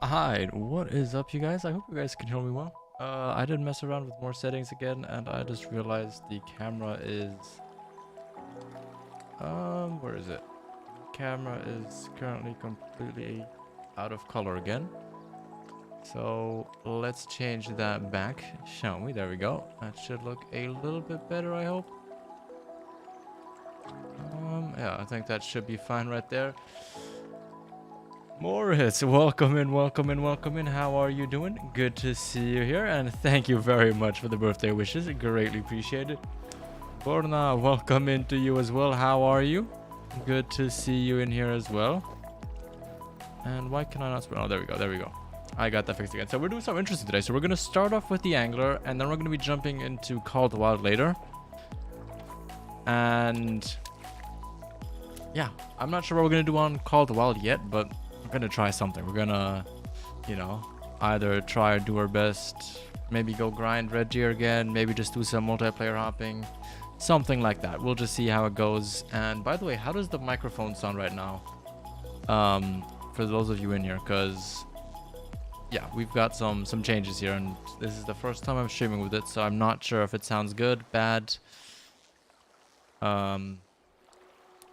Hi, what is up, you guys? I hope you guys can hear me well. I did mess around with more settings again, and I just realized the camera is... where is it? Camera is currently completely out of color again. So, let's change that back, shall we? There we go. That should look a little bit better, I hope. Yeah, I think that should be fine right there. Moritz, welcome in, welcome in, welcome in. How are you doing? Good to see you here, and thank you very much for the birthday wishes. Greatly appreciated. Borna, welcome in to you as well. How are you? Good to see you in here as well. And why can I not spell? Oh, there we go, there we go. I got that fixed again. So we're doing something interesting today. So we're going to start off with the angler, and then we're going to be jumping into Call of the Wild later. And yeah, I'm not sure what we're going to do on Call of the Wild yet, but we're gonna try something. We're gonna, either try or do our best. Maybe go grind red gear again. Maybe just do some multiplayer hopping. Something like that. We'll just see how it goes. And by the way, how does the microphone sound right now? For those of you in here, because yeah, we've got some changes here, and this is the first time I'm streaming with it, so I'm not sure if it sounds good, bad,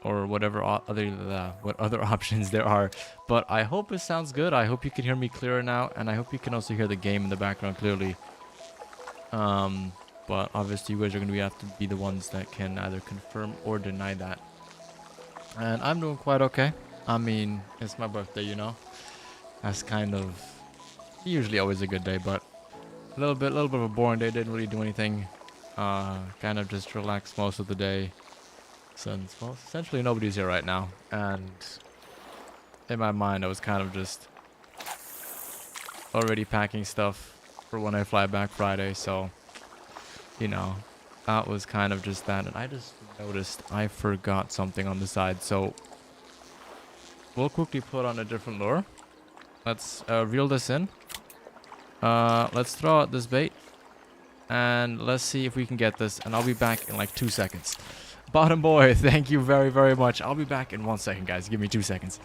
or whatever what other options there are. But I hope it sounds good. I hope you can hear me clearer now, and I hope you can also hear the game in the background clearly. But obviously you guys are going to have to be the ones that can either confirm or deny that. And I'm doing quite okay. I mean, it's my birthday, you know. That's kind of usually always a good day, but a little bit of a boring day. Didn't really do anything. Kind of just relaxed most of the day. Since, well, essentially nobody's here right now, and in my mind I was kind of just already packing stuff for when I fly back Friday, so that was kind of just that. And I just noticed I forgot something on the side, so we'll quickly put on a different lure. Let's reel this in. Let's throw out this bait, and let's see if we can get this, and I'll be back in like 2 seconds. Bottom boy, thank you very, very much. I'll be back in 1 second, guys. Give me 2 seconds.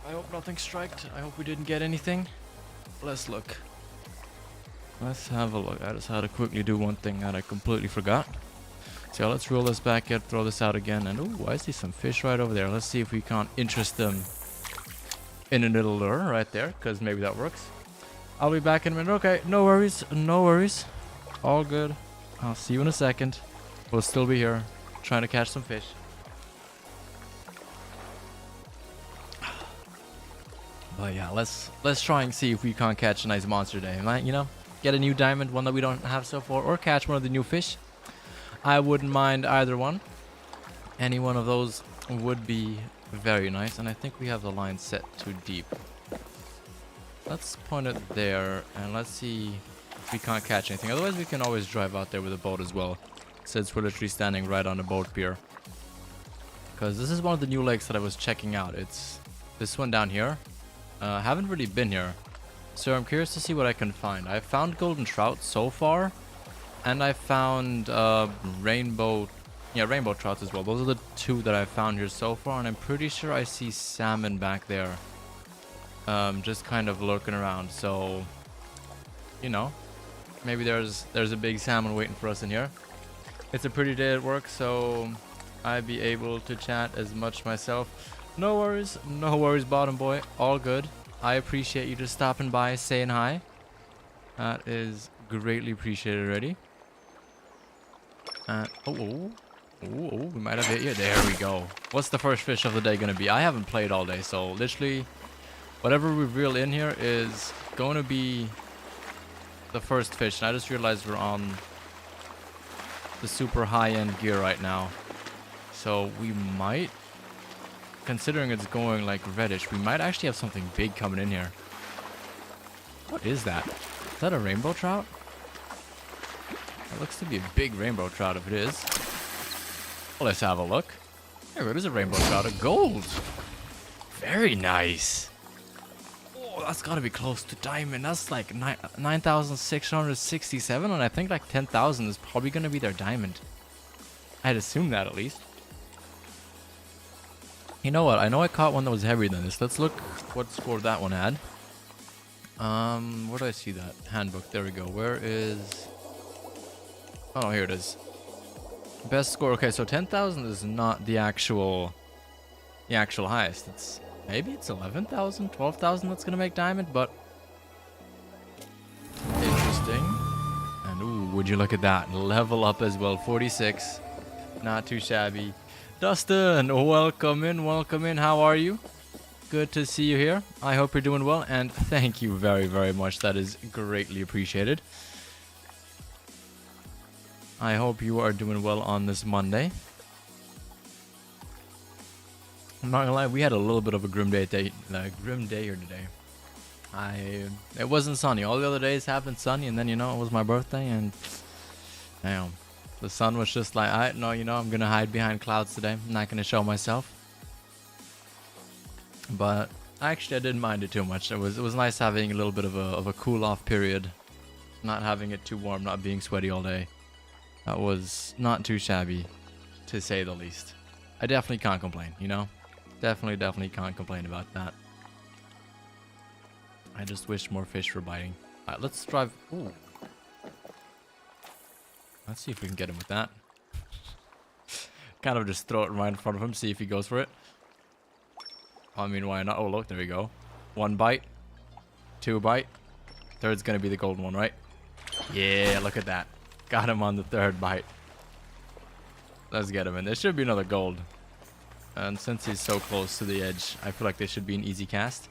I hope nothing striked. I hope we didn't get anything. Let's look. Let's have a look. I just had to quickly do one thing that I completely forgot. So let's roll this back and throw this out again. And oh, I see some fish right over there. Let's see if we can't interest them in a little lure right there, because maybe that works. I'll be back in a minute. Okay, no worries. No worries. All good. I'll see you in a second. We'll still be here trying to catch some fish. But yeah, let's try and see if we can't catch a nice monster today. Might, get a new diamond, one that we don't have so far, or catch one of the new fish. I wouldn't mind either one. Any one of those would be very nice, and I think we have the line set too deep. Let's point it there, and let's see if we can't catch anything. Otherwise, we can always drive out there with a boat as well, since we're literally standing right on a boat pier. Because this is one of the new lakes that I was checking out. It's this one down here. Haven't really been here, so I'm curious to see what I can find. I found golden trout so far, and I found rainbow trouts as well. Those are the two that I found here so far, and I'm pretty sure I see salmon back there, just kind of lurking around. So, maybe there's a big salmon waiting for us in here. It's a pretty day at work, so I'd be able to chat as much myself. No worries, bottom boy. All good. I appreciate you just stopping by, saying hi. That is greatly appreciated already. We might have hit you. There we go. What's the first fish of the day gonna be? I haven't played all day, so literally, whatever we reel in here is going to be the first fish. And I just realized we're on the super high-end gear right now. So we might, considering it's going like reddish, we might actually have something big coming in here. What is that? Is that a rainbow trout? It looks to be a big rainbow trout if it is. Well, let's have a look. There it is, a rainbow trout of gold. Very nice. Oh, that's got to be close to diamond. That's like 9,667, and I think like 10,000 is probably going to be their diamond. I'd assume that at least. You know what? I know I caught one that was heavier than this. Let's look what score that one had. Where do I see that? Handbook. There we go. Where is... Oh, here it is. Best score. Okay, so 10,000 is not the actual highest. It's maybe it's 11,000, 12,000 that's gonna make diamond, but interesting. And ooh, would you look at that? Level up as well. 46. Not too shabby. Dustin, welcome in, welcome in. How are you? Good to see you here. I hope you're doing well, and thank you very, very much. That is greatly appreciated. I hope you are doing well on this Monday. I'm not gonna lie, we had a little bit of a grim day here today. It wasn't sunny. All the other days have been sunny, and then it was my birthday, and damn, the sun was just like, I'm gonna hide behind clouds today. I'm not gonna show myself. But actually, I didn't mind it too much. It was nice having a little bit of a cool off period, not having it too warm, not being sweaty all day. That was not too shabby, to say the least. I definitely can't complain, Definitely can't complain about that. I just wish more fish were biting. Alright, let's drive. Ooh. Let's see if we can get him with that. Kind of just throw it right in front of him, see if he goes for it. I mean, why not? Oh, look, there we go. 1 bite. 2 bite. Third's gonna be the golden one, right? Yeah, look at that. Got him on the 3rd bite. Let's get him in. There should be another gold. And since he's so close to the edge, I feel like this should be an easy cast.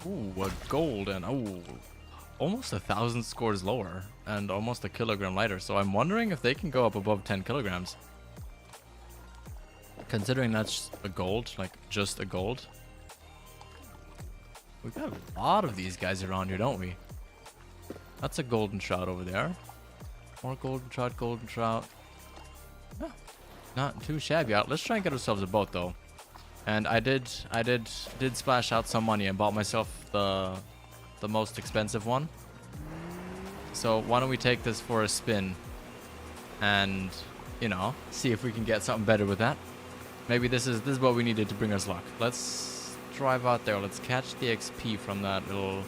Ooh, a gold, and almost 1,000 scores lower and almost a kilogram lighter. So I'm wondering if they can go up above 10 kilograms. Considering that's a gold, like just a gold. We've got a lot of these guys around here, don't we? That's a golden trout over there. More golden trout, golden trout. Oh, not too shabby out. Let's try and get ourselves a boat though. And I did splash out some money and bought myself the most expensive one. So why don't we take this for a spin and see if we can get something better with that. Maybe this is what we needed to bring us luck. Let's drive out there. Let's catch the XP from that little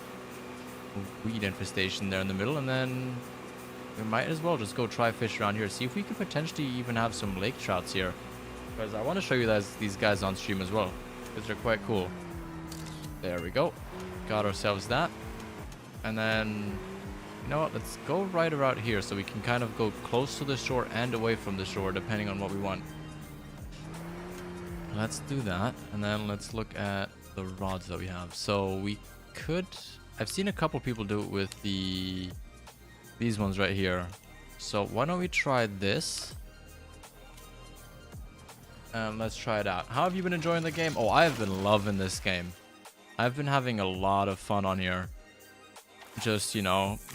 weed infestation there in the middle, and then we might as well just go try fish around here. See if we can potentially even have some lake trouts here, because I want to show you guys these guys on stream as well, because they're quite cool. There we go. Got ourselves that. And then, you know what? Let's go right around here so we can kind of go close to the shore and away from the shore, depending on what we want. Let's do that, and then let's look at the rods that we have. So we could... I've seen a couple people do it with these ones right here. So why don't we try this? And let's try it out. How have you been enjoying the game? Oh, I've been loving this game. I've been having a lot of fun on here. Just,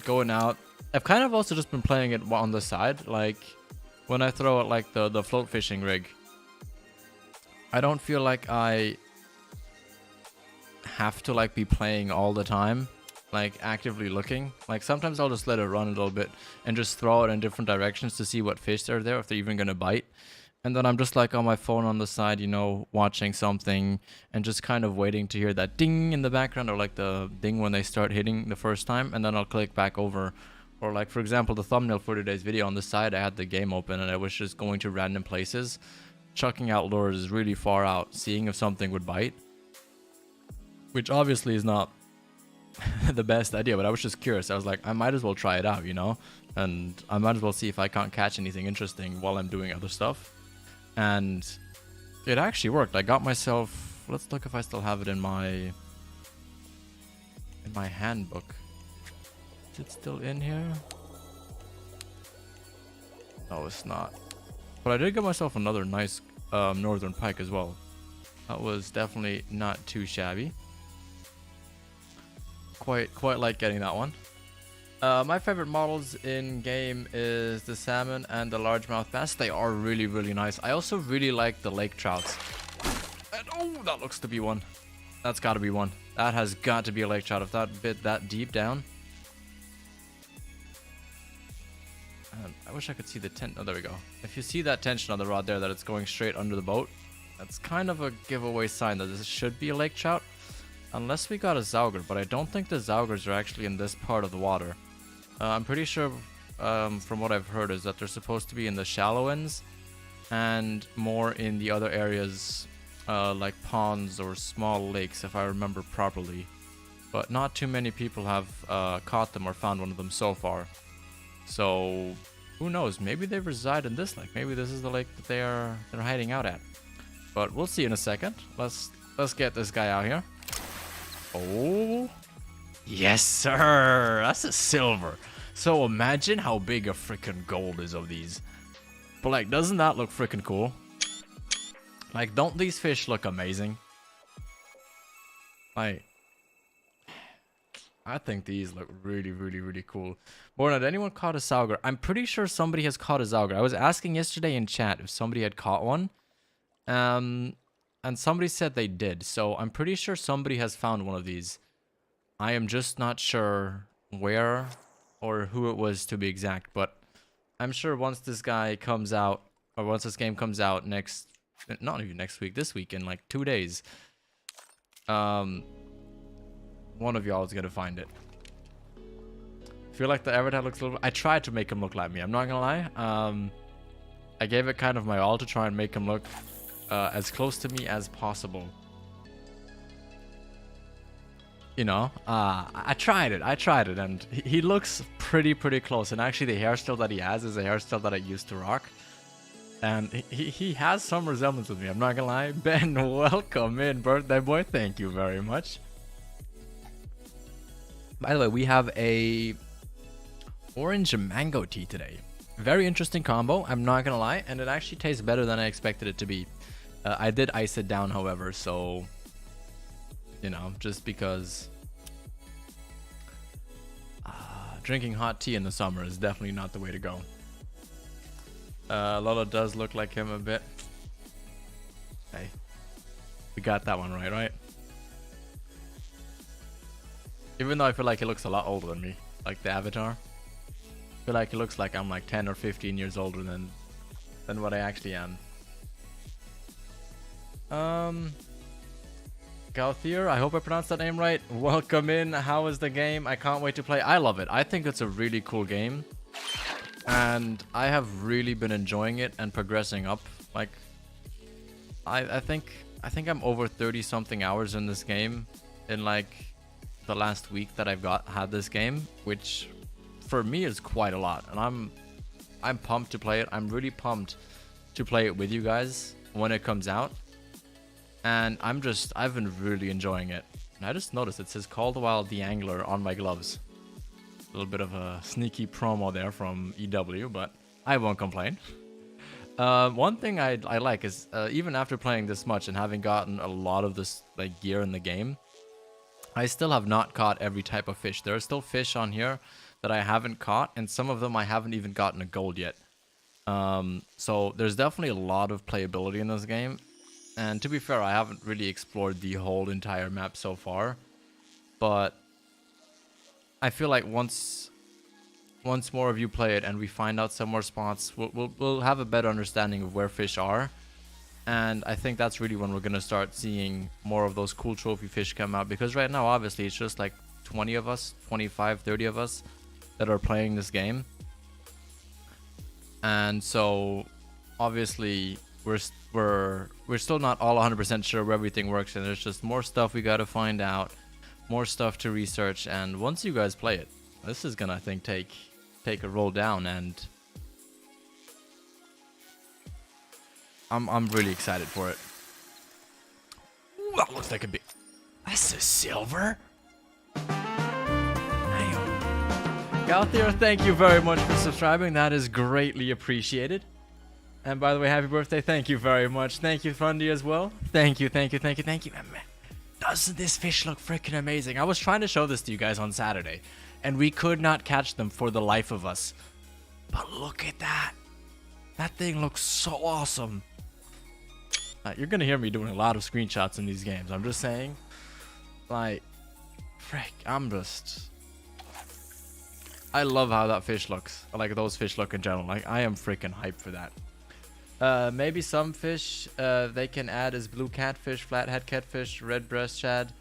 going out. I've kind of also just been playing it on the side. Like, when I throw out, like, the float fishing rig, I don't feel like I have to, like, be playing all the time. Like, actively looking. Like, sometimes I'll just let it run a little bit and just throw it in different directions to see what fish are there, if they're even going to bite. And then I'm just like on my phone on the side, watching something and just kind of waiting to hear that ding in the background, or like the ding when they start hitting the first time, and then I'll click back over. Or like, for example, the thumbnail for today's video, on the side I had the game open and I was just going to random places, chucking out lures really far out, seeing if something would bite. Which obviously is not the best idea, but I was just curious. I was like, I might as well try it out, and I might as well see if I can't catch anything interesting while I'm doing other stuff. And it actually worked. I got myself, let's look if I still have it in my handbook. Is it still in here? No, it's not. But I did get myself another nice northern pike as well. That was definitely not too shabby. Quite like getting that one. My favorite models in game is the salmon and the largemouth bass. They are really, really nice. I also really like the lake trouts. And, oh, that looks to be one. That's got to be one. That has got to be a lake trout if that bit that deep down. And I wish I could see the tent. Oh, there we go. If you see that tension on the rod there, that it's going straight under the boat, that's kind of a giveaway sign that this should be a lake trout. Unless we got a zauger, but I don't think the zaugers are actually in this part of the water. I'm pretty sure, from what I've heard, is that they're supposed to be in the shallow ends and more in the other areas, like ponds or small lakes, if I remember properly. But not too many people have caught them or found one of them so far. So who knows? Maybe they reside in this lake. Maybe this is the lake that they're hiding out at. But we'll see in a second. Let's get this guy out here. Oh, yes, sir. That's a silver. So imagine how big a freaking gold is of these. But like, doesn't that look freaking cool? Like, don't these fish look amazing? Like, I think these look really, really, really cool. Born, had anyone caught a sauger? I'm pretty sure somebody has caught a sauger. I was asking yesterday in chat if somebody had caught one. And somebody said they did, so I'm pretty sure somebody has found one of these. I am just not sure where or who it was to be exact, but I'm sure once this guy comes out, or once this game comes out not even next week, this week in like 2 days, one of y'all is gonna find it. I feel like the avatar looks a little... I tried to make him look like me, I'm not gonna lie. I gave it kind of my all to try and make him look as close to me as possible. You know, I tried it, and he looks pretty close. And actually, the hairstyle that he has is a hairstyle that I used to rock, and he has some resemblance with me. I'm not gonna lie. Ben, welcome in, birthday boy. Thank you very much. By the way, we have a orange mango tea today. Very interesting combo. I'm not gonna lie, and it actually tastes better than I expected it to be. I did ice it down, however, so, you know, just because drinking hot tea in the summer is definitely not the way to go. Lolo does look like him a bit. Hey, we got that one right? Even though I feel like he looks a lot older than me, like the avatar. I feel like he looks like I'm like 10 or 15 years older than what I actually am. Gauthier, I hope I pronounced that name right. Welcome in. How is the game? I can't wait to play. I love it. I think it's a really cool game, and I have really been enjoying it and progressing up. Like, I think I'm over 30 something hours in this game in like the last week that I've had this game, which for me is quite a lot, and I'm pumped to play it. I'm really pumped to play it with you guys when it comes out. And I've been really enjoying it. And I just noticed it says Caldwell the Angler on my gloves. A little bit of a sneaky promo there from EW, but I won't complain. One thing I like is, even after playing this much and having gotten a lot of this like gear in the game, I still have not caught every type of fish. There are still fish on here that I haven't caught, and some of them I haven't even gotten a gold yet. So there's definitely a lot of playability in this game. And to be fair, I haven't really explored the whole entire map so far, but I feel like once more of you play it and we find out some more spots, we'll have a better understanding of where fish are, and I think that's really when we're gonna start seeing more of those cool trophy fish come out. Because right now, obviously, it's just like 20 of us, 25, 30 of us that are playing this game, and so obviously we're still not all 100% sure where everything works, and there's just more stuff we gotta find out, more stuff to research. And once you guys play it, this is gonna, I think, take a roll down, and I'm really excited for it. Ooh, that looks like a big... That's a silver? Damn. Gauthier, thank you very much for subscribing. That is greatly appreciated. And by the way, happy birthday. Thank you very much. Thank you, Fundy, as well. Thank you, thank you, thank you, thank you. And man, doesn't this fish look freaking amazing? I was trying to show this to you guys on Saturday, and we could not catch them for the life of us. But look at that. That thing looks so awesome. You're going to hear me doing a lot of screenshots in these games. I'm just saying. Like, frick, I love how that fish looks. I like those fish look in general. Like, I am freaking hyped for that. Maybe some fish they can add is blue catfish, flathead catfish, red breast shad,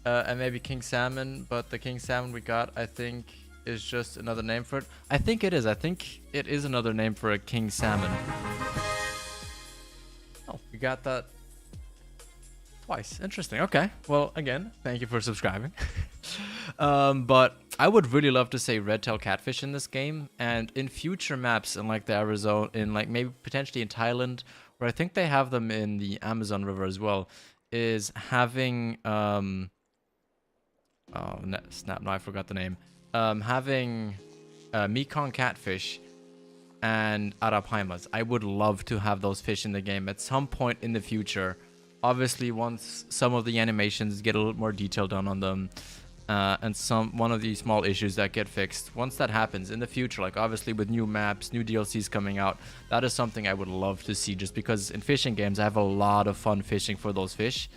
and maybe king salmon. But the king salmon we got, I think, is just another name for it. I think it is. I think it is another name for a king salmon. Oh, we got that twice. Interesting. Okay. Well, again, thank you for subscribing. But I would really love to say red-tailed catfish in this game, and in future maps in like the Arizona, in like maybe potentially in Thailand, where I think they have them in the Amazon River as well, is having oh snap! No, I forgot the name. Having Mekong catfish and arapaimas. I would love to have those fish in the game at some point in the future. Obviously, once some of the animations get a little more detail done on them. And one of these small issues that get fixed. Once that happens in the future, like obviously with new maps, new DLCs coming out, that is something I would love to see, just because in fishing games I have a lot of fun fishing for those fish,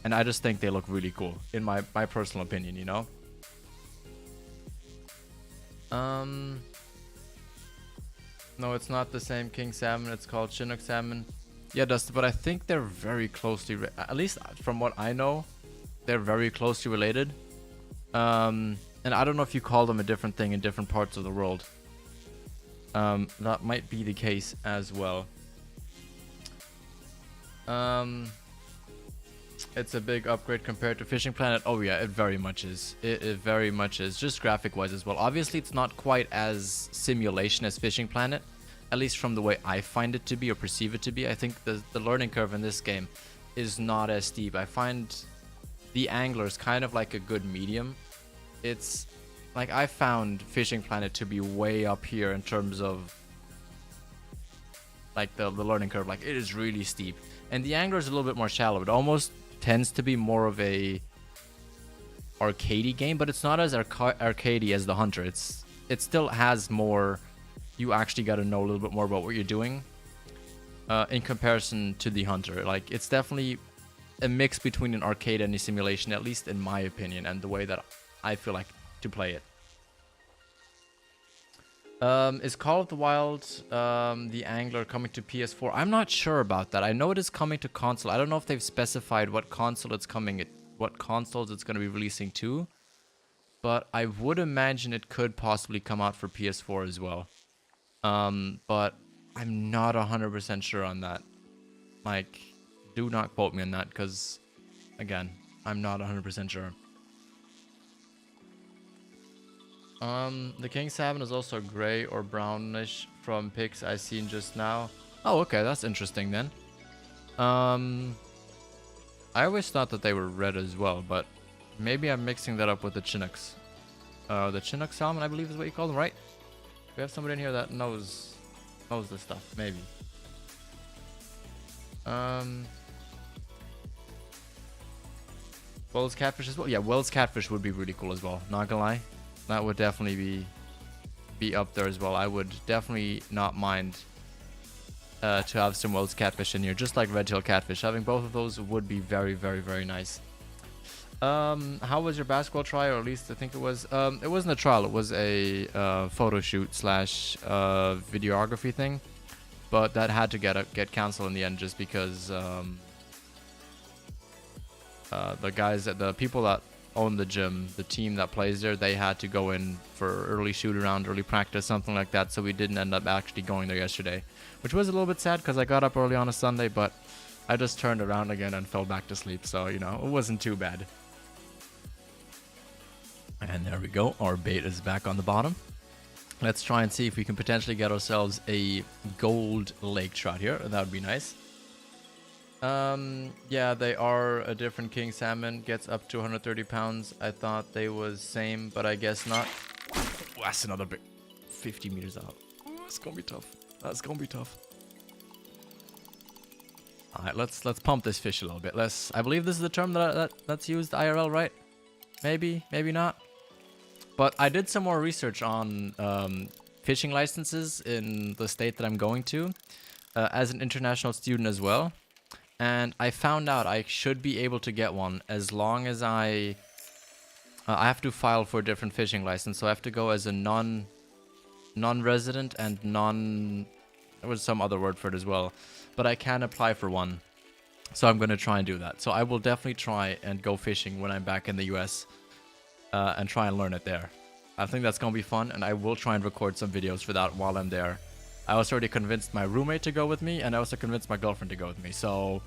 and I just think they look really cool in my personal opinion, you know. No, it's not the same king salmon. It's called Chinook salmon. Yeah, Dustin, but I think they're very closely, at least from what I know, they're very closely related. And I don't know if you call them a different thing in different parts of the world. That might be the case as well. It's a big upgrade compared to Fishing Planet. Oh yeah, it very much is. It very much is, just graphic wise as well. Obviously it's not quite as simulation as Fishing Planet, at least from the way I find it to be or perceive it to be. I think the learning curve in this game is not as steep. I find the angler is kind of like a good medium. It's like I found Fishing Planet to be way up here in terms of like the learning curve. Like, it is really steep, and the angler is a little bit more shallow. It almost tends to be more of a arcadey game, but it's not as arcadey as the Hunter. It still has more. You actually got to know a little bit more about what you're doing in comparison to the Hunter. Like, it's definitely a mix between an arcade and a simulation, at least in my opinion, and the way that I feel like to play it. Is Call of the Wild, the Angler, coming to PS4? I'm not sure about that. I know it is coming to console. I don't know if they've specified what console it's coming, what consoles it's going to be releasing to, but I would imagine it could possibly come out for PS4 as well. But I'm not 100% sure on that. Like, do not quote me on that, because again, I'm not 100% sure. The king salmon is also gray or brownish from pics I seen just now. Oh, okay, that's interesting then. I always thought that they were red as well, but maybe I'm mixing that up with the Chinooks. The Chinook salmon, I believe is what you call them, right? We have somebody in here that knows this stuff, maybe. Wells catfish as well. Yeah, Wells catfish would be really cool as well. Not gonna lie, that would definitely be up there as well. I would definitely not mind to have some Wells catfish in here, just like red-tailed catfish. Having both of those would be very, very, very nice. How was your basketball try? Or at least I think it was. It wasn't a trial. It was a photo shoot slash videography thing, but that had to get canceled in the end, just because the people that own the gym, the team that plays there, they had to go in for early shoot around, early practice, something like that. So we didn't end up actually going there yesterday, which was a little bit sad because I got up early on a Sunday, but I just turned around again and fell back to sleep. So, you know, it wasn't too bad. And there we go. Our bait is back on the bottom. Let's try and see if we can potentially get ourselves a gold lake trout here. That would be nice. Yeah, they are a different king salmon. Gets up to 130 pounds. I thought they was same, but I guess not. Ooh, that's another big 50 meters out. Ooh, it's gonna be tough. That's gonna be tough. All right, let's pump this fish a little bit. I believe this is the term that's used IRL, right? Maybe, maybe not. But I did some more research on fishing licenses in the state that I'm going to, as an international student as well. And I found out I should be able to get one as long as I have to file for a different fishing license. So I have to go as a non-resident and there was some other word for it as well. But I can apply for one. So I'm going to try and do that. So I will definitely try and go fishing when I'm back in the US. And try and learn it there. I think that's going to be fun, and I will try and record some videos for that while I'm there. I was already convinced my roommate to go with me, and I also convinced my girlfriend to go with me, so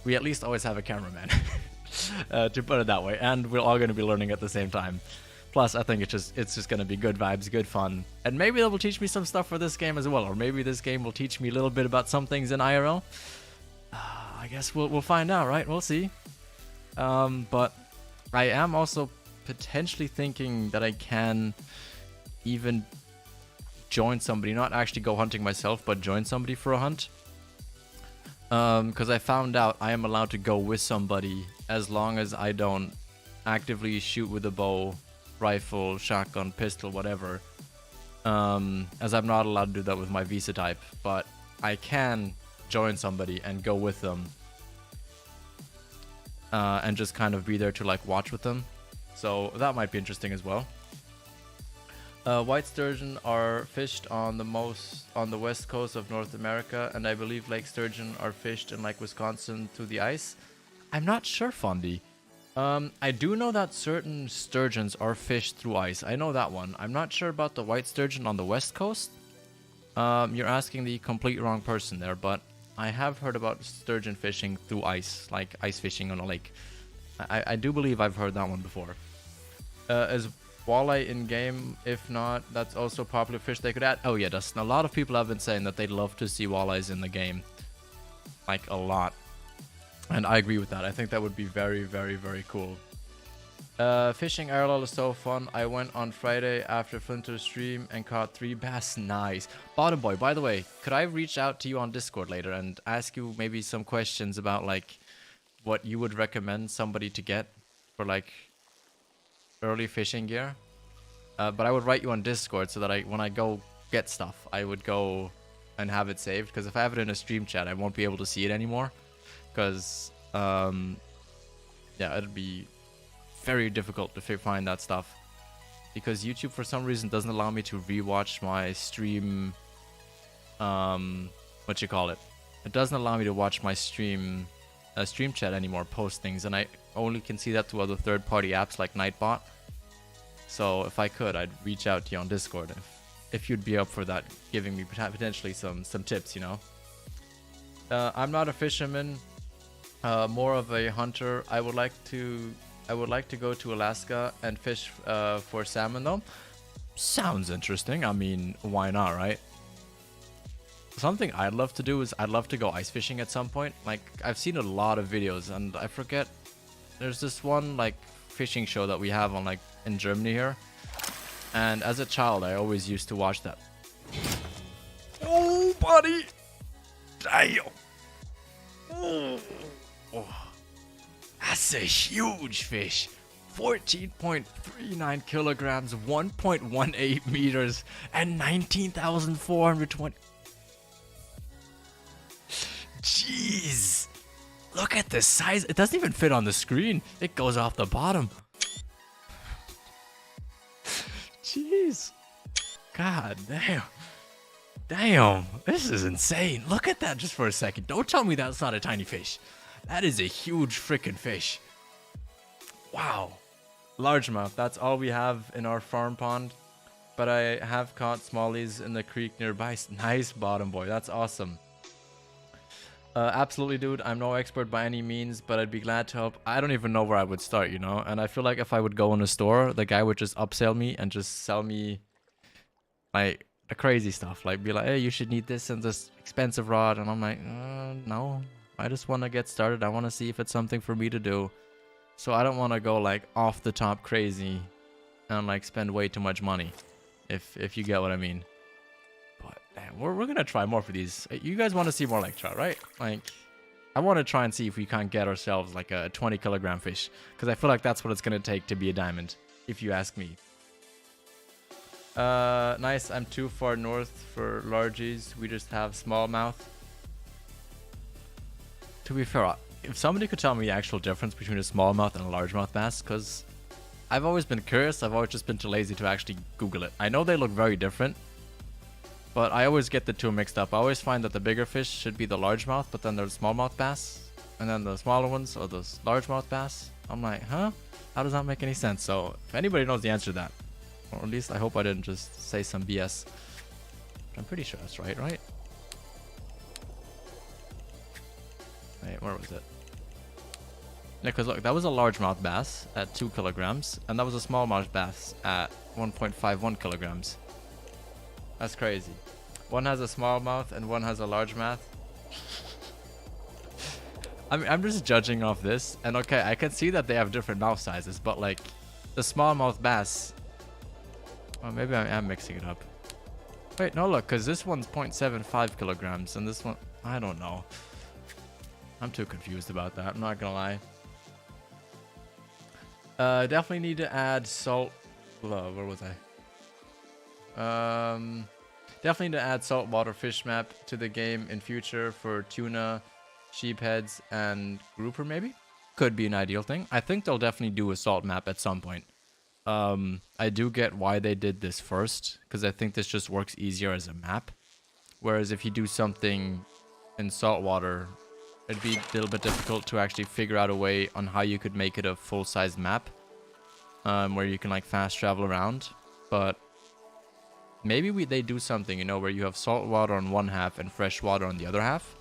we at least always have a cameraman, to put it that way, and we're all going to be learning at the same time. Plus, I think it's just going to be good vibes, good fun, and maybe that will teach me some stuff for this game as well, or maybe this game will teach me a little bit about some things in IRL. I guess we'll find out, right? We'll see. But I am also potentially thinking that I can even join somebody, not actually go hunting myself, but join somebody for a hunt. Because I found out I am allowed to go with somebody as long as I don't actively shoot with a bow, rifle, shotgun, pistol, whatever. As I'm not allowed to do that with my visa type, but I can join somebody and go with them. And just kind of be there to like watch with them. So that might be interesting as well. White sturgeon are fished on the west coast of North America, and I believe lake sturgeon are fished in like Wisconsin through the ice. I'm not sure, Fondy. I do know that certain sturgeons are fished through ice. I know that one. I'm not sure about the white sturgeon on the west coast. You're asking the complete wrong person there, but I have heard about sturgeon fishing through ice, like ice fishing on a lake. I do believe I've heard that one before. Is walleye in game? If not, that's also a popular fish they could add. Oh yeah, Dustin. A lot of people have been saying that they'd love to see walleyes in the game. Like a lot. And I agree with that. I think that would be very, very, very cool. Fishing IRL is so fun. I went on Friday after Thehunter stream and caught 3 bass. Nice. Bottom boy, by the way, could I reach out to you on Discord later and ask you maybe some questions about like what you would recommend somebody to get for like early fishing gear? But I would write you on Discord so that when I go get stuff, I would go and have it saved. Because if I have it in a stream chat, I won't be able to see it anymore. Because, yeah, it'd be very difficult to find that stuff. Because YouTube, for some reason, doesn't allow me to rewatch my stream... what you call it? It doesn't allow me to watch my stream chat anymore, postings. And I only can see that through other third-party apps like Nightbot. So if I could, I'd reach out to you on Discord if you'd be up for that, giving me potentially some tips, you know. I'm not a fisherman, more of a hunter. I would like to go to Alaska and fish for salmon though. Sounds interesting. I mean, why not, right? Something I'd love to do is I'd love to go ice fishing at some point. Like, I've seen a lot of videos and I forget, there's this one like fishing show that we have on like in Germany here, and as a child I always used to watch that. Oh buddy, damn. Oh, that's a huge fish. 14.39 kilograms, 1.18 meters, and 19,420. Jeez. Look at the size. It doesn't even fit on the screen. It goes off the bottom. Jeez. God damn. Damn. This is insane. Look at that just for a second. Don't tell me that's not a tiny fish. That is a huge freaking fish. Wow. Largemouth. That's all we have in our farm pond. But I have caught smallies in the creek nearby. Nice, bottom boy. That's awesome. Absolutely, dude. I'm no expert by any means, but I'd be glad to help. I don't even know where I would start, you know? And I feel like if I would go in a store, the guy would just upsell me and just sell me, like, the crazy stuff. Like, be like, hey, you should need this and this expensive rod. And I'm like, no. I just want to get started. I want to see if it's something for me to do. So I don't want to go, like, off the top crazy and, like, spend way too much money, if you get what I mean. But damn, we're gonna try more for these. You guys want to see more like trout, right? Like, I want to try and see if we can't get ourselves like a 20 kilogram fish, because I feel like that's what it's going to take to be a diamond, if you ask me. Nice. I'm too far north for largies. We just have smallmouth. To be fair, if somebody could tell me the actual difference between a smallmouth and a largemouth bass, because I've always been curious. I've always just been too lazy to actually Google it. I know they look very different, but I always get the two mixed up. I always find that the bigger fish should be the largemouth, but then there's smallmouth bass, and then the smaller ones are the largemouth bass. I'm like, huh? How does that make any sense? So if anybody knows the answer to that, or at least I hope I didn't just say some BS. But I'm pretty sure that's right, right? Wait, where was it? Yeah, because look, that was a largemouth bass at 2 kilograms, and that was a smallmouth bass at 1.51 kilograms. That's crazy. One has a smallmouth and one has a largemouth. I mean, I'm just judging off this, and okay, I can see that they have different mouth sizes, but like the smallmouth bass. Oh, maybe I am mixing it up. Wait, no, look, because this one's 0.75 kilograms, and this one, I don't know. I'm too confused about that. I'm not gonna lie. Definitely need to add salt. Where was I? Definitely to add saltwater fish map to the game in future for tuna, sheepheads, and grouper maybe? Could be an ideal thing. I think they'll definitely do a salt map at some point. I do get why they did this first, because I think this just works easier as a map. Whereas if you do something in saltwater, it'd be a little bit difficult to actually figure out a way on how you could make it a full-size map. Where you can like fast travel around. But maybe they do something, you know, where you have salt water on one half and fresh water on the other half,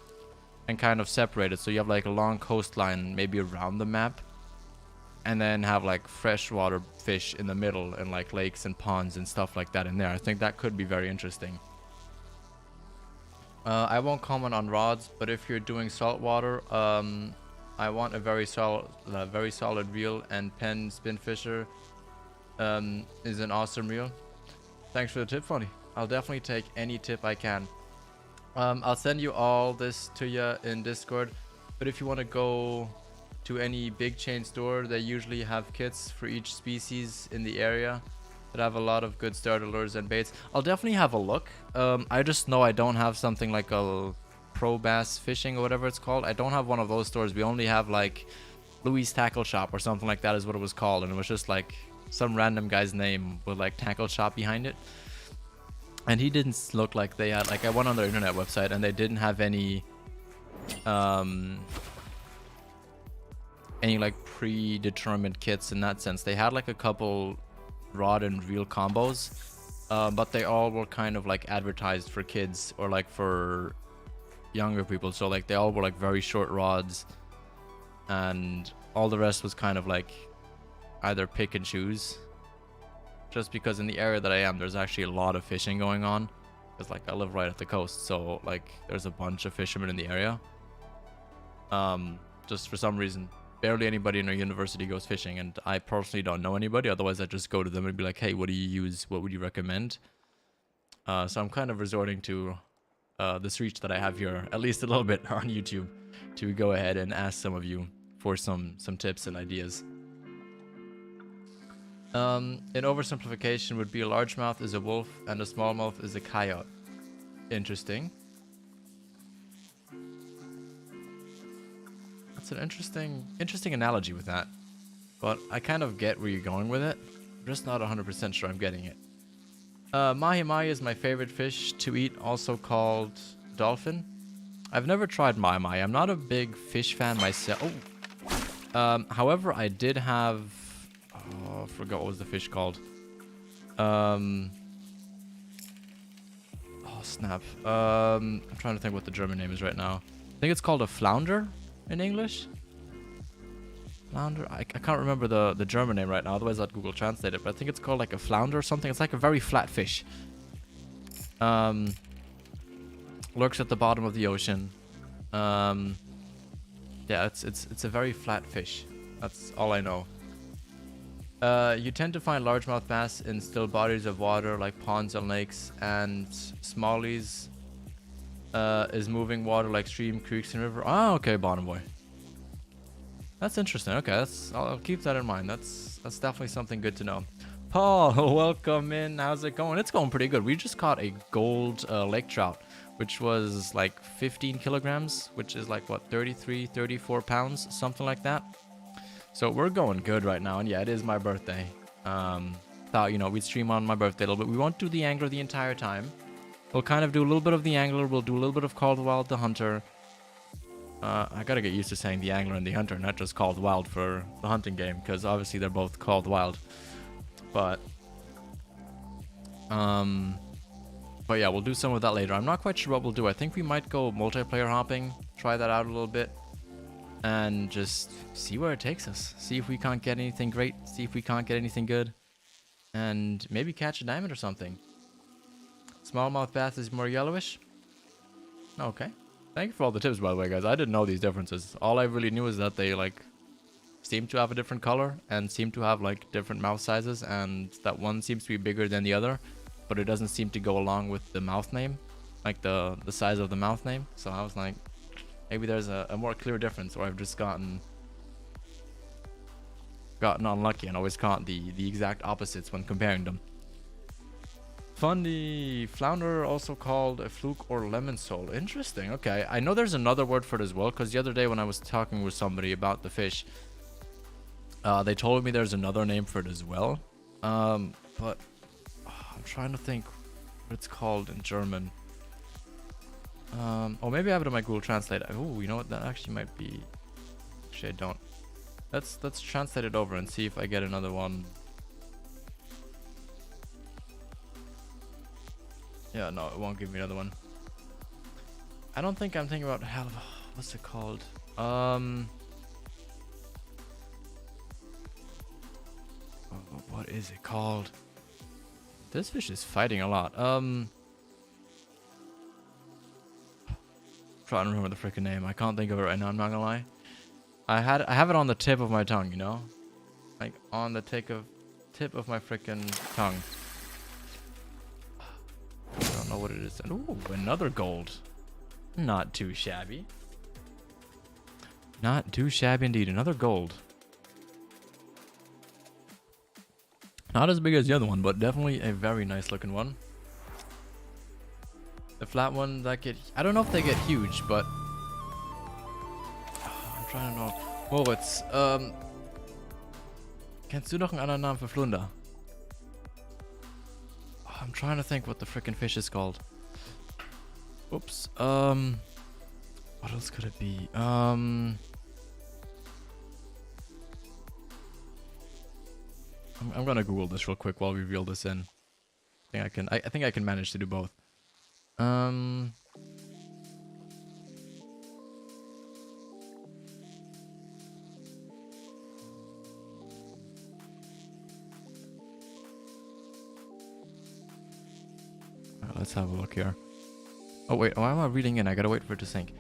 and kind of separate it, so you have like a long coastline maybe around the map, and then have like freshwater fish in the middle and like lakes and ponds and stuff like that in there. I think that could be very interesting. I won't comment on rods, but if you're doing saltwater, I want a very solid reel, and Penn Spinfisher is an awesome reel. Thanks for the tip, Funny. I'll definitely take any tip I can. I'll send you all this to you in Discord, but if you want to go to any big chain store, they usually have kits for each species in the area that have a lot of good starter lures and baits. I'll definitely have a look. I just know I don't have something like a Pro Bass Fishing or whatever it's called. I don't have one of those stores. We only have like Louis Tackle Shop or something like that is what it was called, and it was just like some random guy's name with like tackle shop behind it. And he didn't look like they had, like, I went on their internet website and they didn't have any like predetermined kits in that sense. They had like a couple rod and reel combos, but they all were kind of like advertised for kids or like for younger people. So like they all were like very short rods, and all the rest was kind of like either pick and choose. Just because in the area that I am, there's actually a lot of fishing going on. Because like I live right at the coast, so like there's a bunch of fishermen in the area. Just for some reason, barely anybody in our university goes fishing, and I personally don't know anybody. Otherwise, I just go to them and be like, hey, what do you use? What would you recommend? So I'm kind of resorting to this reach that I have here, at least a little bit on YouTube, to go ahead and ask some of you for some tips and ideas. An oversimplification would be a largemouth is a wolf and a smallmouth is a coyote. Interesting. That's an interesting analogy with that. But I kind of get where you're going with it. I'm just not 100% sure I'm getting it. Mahi-mahi is my favorite fish to eat, also called dolphin. I've never tried mahi-mahi. I'm not a big fish fan myself. Oh. However, I did have... Oh, I forgot what was the fish called. Oh, snap. I'm trying to think what the German name is right now. I think it's called a flounder in English. Flounder? I can't remember the German name right now. Otherwise, I'd Google Translate it. But I think it's called like a flounder or something. It's like a very flat fish. Lurks at the bottom of the ocean. Yeah, it's a very flat fish. That's all I know. You tend to find largemouth bass in still bodies of water like ponds and lakes, and smallies is moving water like stream, creeks, and river. Oh, okay, bottom boy. That's interesting. Okay, I'll keep that in mind. That's definitely something good to know. Paul, welcome in. How's it going? It's going pretty good. We just caught a gold lake trout, which was like 15 kilograms, which is like what, 33, 34 pounds, something like that. So we're going good right now. And yeah, it is my birthday. Thought, you know, we'd stream on my birthday a little bit. We won't do the angler the entire time. We'll kind of do a little bit of the angler. We'll do a little bit of Called Wild the Hunter. I gotta get used to saying the angler and the hunter, not just Called Wild for the hunting game, because obviously they're both called wild. But yeah, we'll do some of that later. I'm not quite sure what we'll do. I think we might go multiplayer hopping, try that out a little bit, and just see where it takes us. See if we can't get anything great, see if we can't get anything good, and maybe catch a diamond or something. Smallmouth bass is more yellowish. Okay. Thank you for all the tips, by the way, guys. I didn't know these differences. All I really knew is that they, like, seem to have a different color and seem to have, like, different mouth sizes, and that one seems to be bigger than the other, but it doesn't seem to go along with the mouth name, like the size of the mouth name. So I was like, maybe there's a more clear difference, or I've just gotten unlucky and always caught the exact opposites when comparing them. Funny flounder, also called a fluke or lemon sole. Interesting. Okay, I know there's another word for it as well, because the other day when I was talking with somebody about the fish, they told me there's another name for it as well. But I'm trying to think what it's called in German. Oh, maybe I have it on my Google Translate. Oh, you know what? That actually might be. Actually, I don't. Let's translate it over and see if I get another one. Yeah, no, it won't give me another one. I don't think I'm thinking about hell. What's it called? What is it called? This fish is fighting a lot. Trying to remember the freaking name. I can't think of it right now. I'm not gonna lie. I have it on the tip of my tongue. You know, like on the tip of my freaking tongue. I don't know what it is. Ooh, another gold. Not too shabby. Not too shabby indeed. Another gold. Not as big as the other one, but definitely a very nice looking one. The flat one that get... I don't know if they get huge, but... I'm trying to know. Moritz, kennst du noch einen anderen Namen für Flunder? I'm trying to think what the freaking fish is called. Oops. What else could it be? I'm gonna Google this real quick while we reel this in. I think I can manage to do both. Let's have a look here. Oh wait, why am I reading in? I gotta wait for it to sync.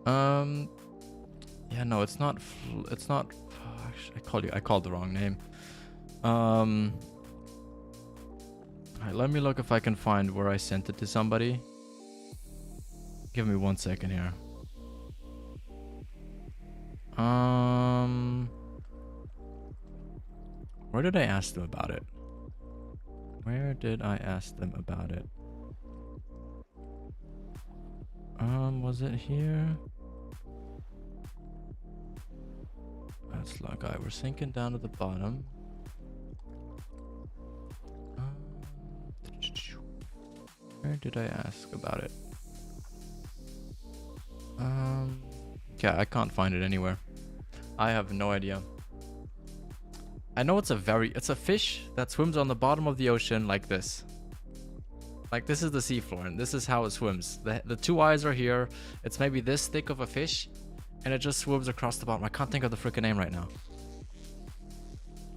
Yeah, no, it's not. Actually, I called the wrong name. Alright, let me look if I can find where I sent it to somebody. Give me 1 second here. Where did I ask them about it? Where did I ask them about it? Was it here? That's like we're sinking down to the bottom. Where did I ask about it? Yeah, I can't find it anywhere. I have no idea. I know it's a fish that swims on the bottom of the ocean like this. Like this is the seafloor and this is how it swims. The two eyes are here. It's maybe this thick of a fish and it just swims across the bottom. I can't think of the freaking name right now.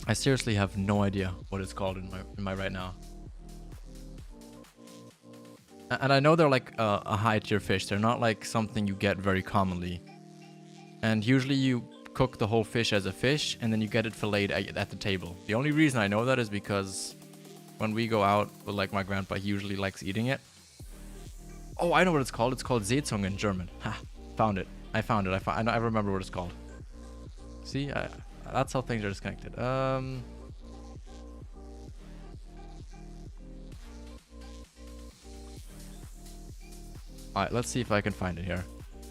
I seriously have no idea what it's called in my right now. And I know they're like a high tier fish. They're not like something you get very commonly. And usually you cook the whole fish as a fish and then you get it filleted at the table. The only reason I know that is because when we go out with like my grandpa, he usually likes eating it. Oh, I know what it's called. It's called Seezunge in German. Ha, found it. I found it. I remember what it's called. See, that's how things are disconnected. Alright, let's see if I can find it here.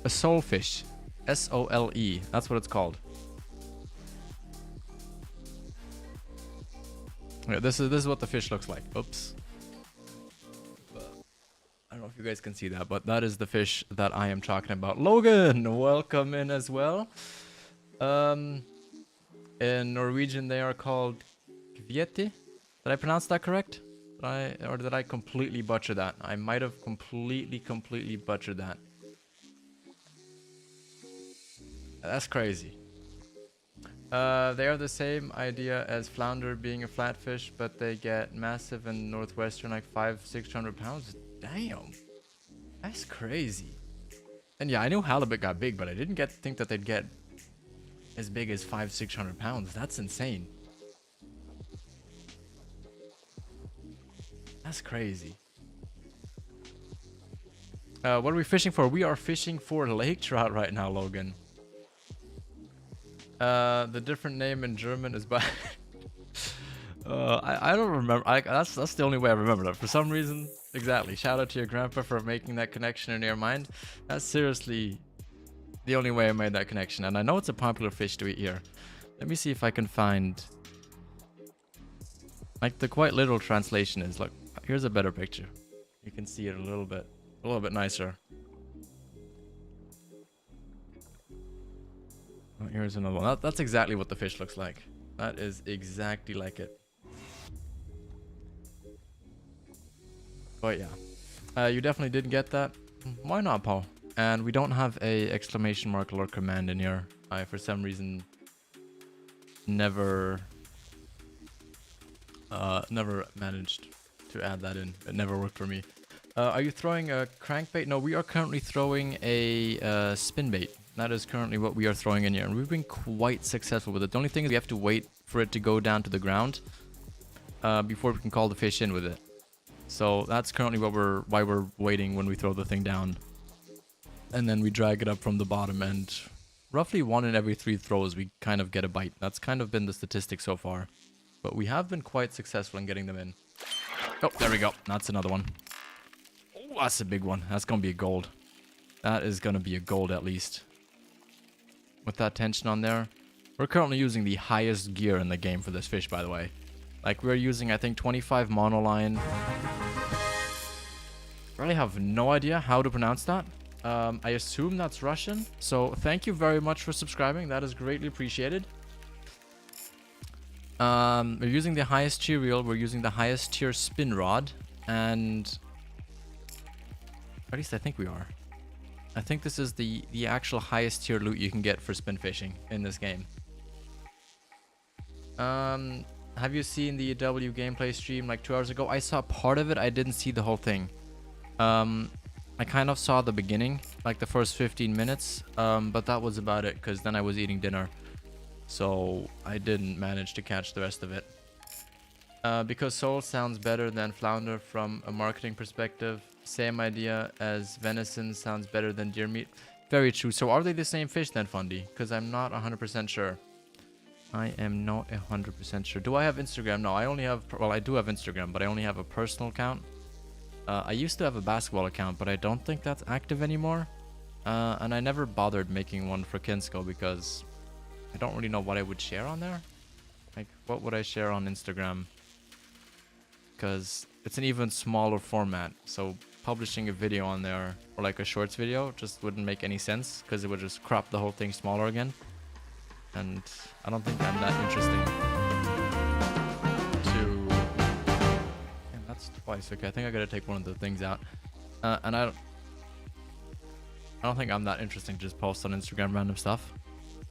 A solefish. S-O-L-E. That's what it's called. Yeah, this is what the fish looks like. Oops. I don't know if you guys can see that, but that is the fish that I am talking about. Logan, welcome in as well. In Norwegian, they are called kvieti. Did I pronounce that correct? Or did I completely butcher that? I might have completely butchered that. That's crazy. They are the same idea as flounder being a flatfish, but they get massive in northwestern, like 500-600 pounds. Damn, that's crazy. And yeah, I knew halibut got big, but I didn't think that they'd get as big as 500-600 pounds. That's insane. That's crazy. What are we fishing for? We are fishing for lake trout right now, Logan. The different name in German is by... I don't remember. That's the only way I remember that. For some reason, exactly. Shout out to your grandpa for making that connection in your mind. That's seriously the only way I made that connection. And I know it's a popular fish to eat here. Let me see if I can find... Like, the quite literal translation is, look, here's a better picture. You can see it a little bit nicer. Oh, here's another one. That's exactly what the fish looks like. That is exactly like it. But yeah, you definitely did get that. Why not, Paul? And we don't have a exclamation mark or command in here. I, for some reason, never managed to add that in. It never worked for me. Are you throwing a crankbait? No, we are currently throwing a spin bait. That is currently what we are throwing in here, and we've been quite successful with it. The only thing is we have to wait for it to go down to the ground before we can call the fish in with it. So that's currently why we're waiting when we throw the thing down. And then we drag it up from the bottom, and roughly 1 in every 3 throws we kind of get a bite. That's kind of been the statistic so far. But we have been quite successful in getting them in. Oh, there we go. That's another one. Oh, that's a big one. That's going to be a gold. That is going to be a gold at least. With that tension on there. We're currently using the highest gear in the game for this fish, by the way. Like, we're using, I think, 25 monoline. Really have no idea how to pronounce that. I assume that's Russian. So, thank you very much for subscribing. That is greatly appreciated. We're using the highest tier reel. We're using the highest tier spin rod. And... at least I think we are. I think this is the actual highest tier loot you can get for spin fishing in this game. Have you seen the W gameplay stream like 2 hours ago? I saw part of it. I didn't see the whole thing. I kind of saw the beginning, like the first 15 minutes, but that was about it because then I was eating dinner. So I didn't manage to catch the rest of it. Because sole sounds better than flounder from a marketing perspective. Same idea as venison sounds better than deer meat. Very true. So are they the same fish then, Fundy? Because I'm not 100% sure. I am not 100% sure. Do I have Instagram? No, I only have... well, I do have Instagram, but I only have a personal account. I used to have a basketball account, but I don't think that's active anymore. And I never bothered making one for Kinsko because I don't really know what I would share on there. Like, what would I share on Instagram? Because it's an even smaller format, so publishing a video on there or like a shorts video just wouldn't make any sense because it would just crop the whole thing smaller again, and I don't think I'm that interesting to... Damn, that's twice. Okay, I think I gotta take one of the things out, and I don't think I'm that interesting to just post on Instagram random stuff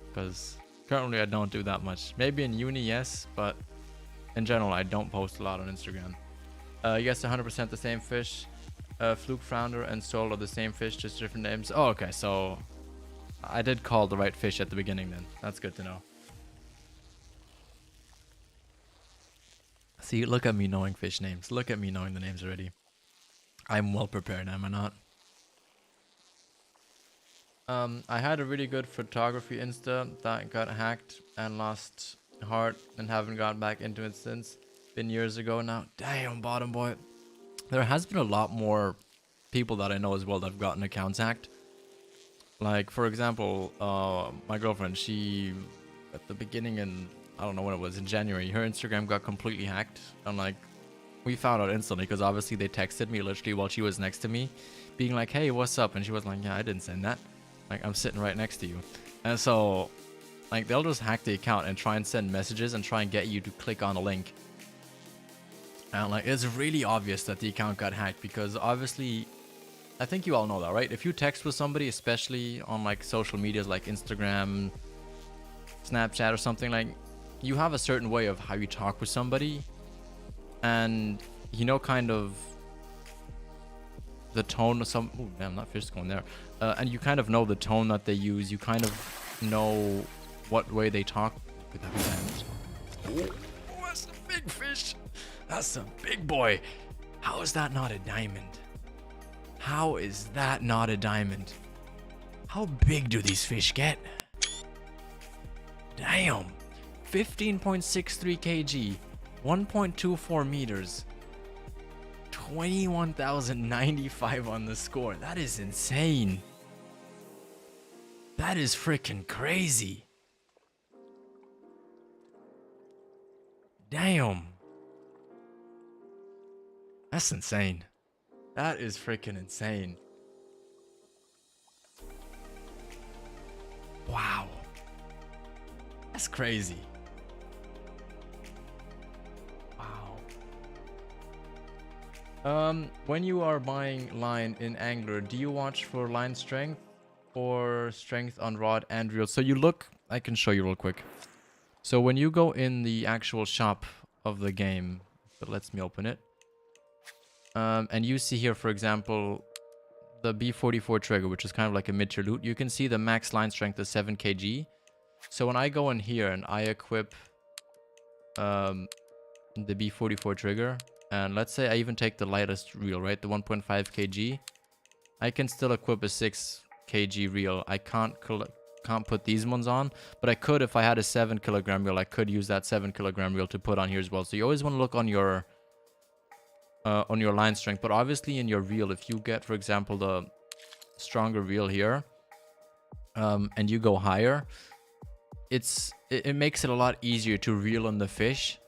because currently I don't do that much. Maybe in uni, yes, but in general, I don't post a lot on Instagram. Yes, 100% the same fish. Fluke flounder and sole are the same fish, just different names. Oh, okay, so I did call the right fish at the beginning then. That's good to know. See, look at me knowing fish names. Look at me knowing the names already. I'm well prepared, am I not? I had a really good photography Insta that got hacked and lost heart and haven't gotten back into it since. Been years ago now. Damn, bottom boy. There has been a lot more people that I know as well that have gotten accounts hacked. Like, for example, my girlfriend, she, at the beginning in, I don't know when it was, in January, her Instagram got completely hacked. And like, we found out instantly because obviously they texted me literally while she was next to me, being like, hey, what's up? And she was like, yeah, I didn't send that. Like, I'm sitting right next to you. And so, like, they'll just hack the account and try and send messages and try and get you to click on a link. And like, it's really obvious that the account got hacked because obviously, I think you all know that, right? If you text with somebody, especially on like social medias like Instagram, Snapchat or something, like, you have a certain way of how you talk with somebody. And you know, kind of the tone of some, oh damn, that fish is going there. And you kind of know the tone that they use. You kind of know what way they talk. Could that be diamonds? Oh, that's a big fish. That's a big boy. How is that not a diamond? How is that not a diamond? How big do these fish get? Damn. 15.63 kg. 1.24 meters. 21,095 on the score. That is insane. That is freaking crazy. Damn. That's insane. That is freaking insane. Wow. That's crazy. Wow. When you are buying line in Angler, do you watch for line strength or strength on rod and reel? So you look, I can show you real quick. So when you go in the actual shop of the game, but lets me open it. And you see here, for example, the B44 trigger, which is kind of like a mid-tier loot. You can see the max line strength is 7 kg. So when I go in here and I equip the B44 trigger, and let's say I even take the lightest reel, right? The 1.5 kg. I can still equip a 6 kg reel. I can't put these ones on, but I could if I had a 7 kilogram reel. I could use that 7 kilogram reel to put on here as well. So you always want to look on your line strength, but obviously in your reel, if you get, for example, the stronger reel here, and you go higher, it makes it a lot easier to reel on the fish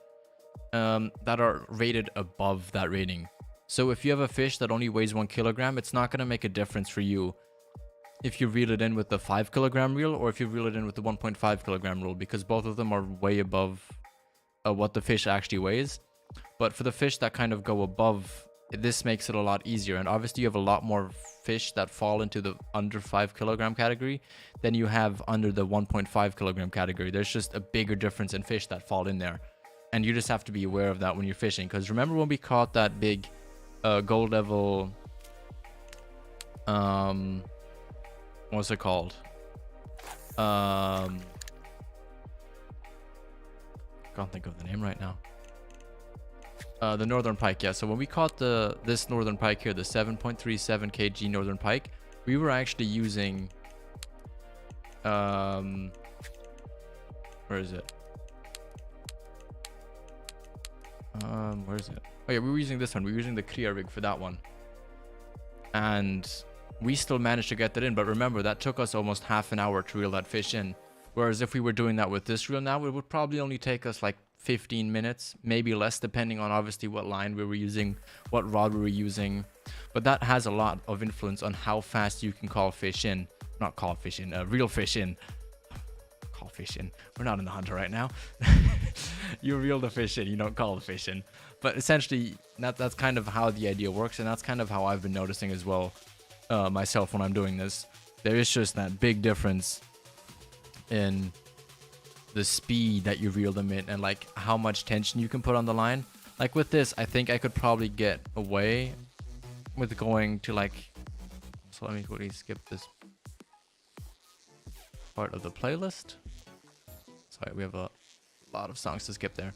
that are rated above that rating. So if you have a fish that only weighs 1 kilogram, it's not going to make a difference for you if you reel it in with the 5 kilogram reel or if you reel it in with the 1.5 kilogram reel, because both of them are way above what the fish actually weighs. But for the fish that kind of go above, this makes it a lot easier. And obviously you have a lot more fish that fall into the under 5 kilogram category than you have under the 1.5 kilogram category. There's just a bigger difference in fish that fall in there. And you just have to be aware of that when you're fishing. Because remember when we caught that big gold level, what's it called? Can't think of the name right now. The northern pike, yeah. So when we caught this northern pike here, the 7.37 kg northern pike, we were actually using where is it? Where is it? Oh yeah, we were using this one. We were using the Kriya rig for that one, and we still managed to get that in. But remember, that took us almost half an hour to reel that fish in. Whereas if we were doing that with this reel now, it would probably only take us like 15 minutes, maybe less, depending on obviously what line we were using, what rod we were using. But that has a lot of influence on how fast you can call fish in. Not call fish in, reel fish in. Call fish in. We're not in the hunter right now. You reel the fish in, you don't call the fish in. But essentially, that's kind of how the idea works, and that's kind of how I've been noticing as well myself when I'm doing this. There is just that big difference in the speed that you reel them in and like how much tension you can put on the line. Like with this, I think I could probably get away with going to like, so let me quickly skip this part of the playlist. Sorry, we have a lot of songs to skip there.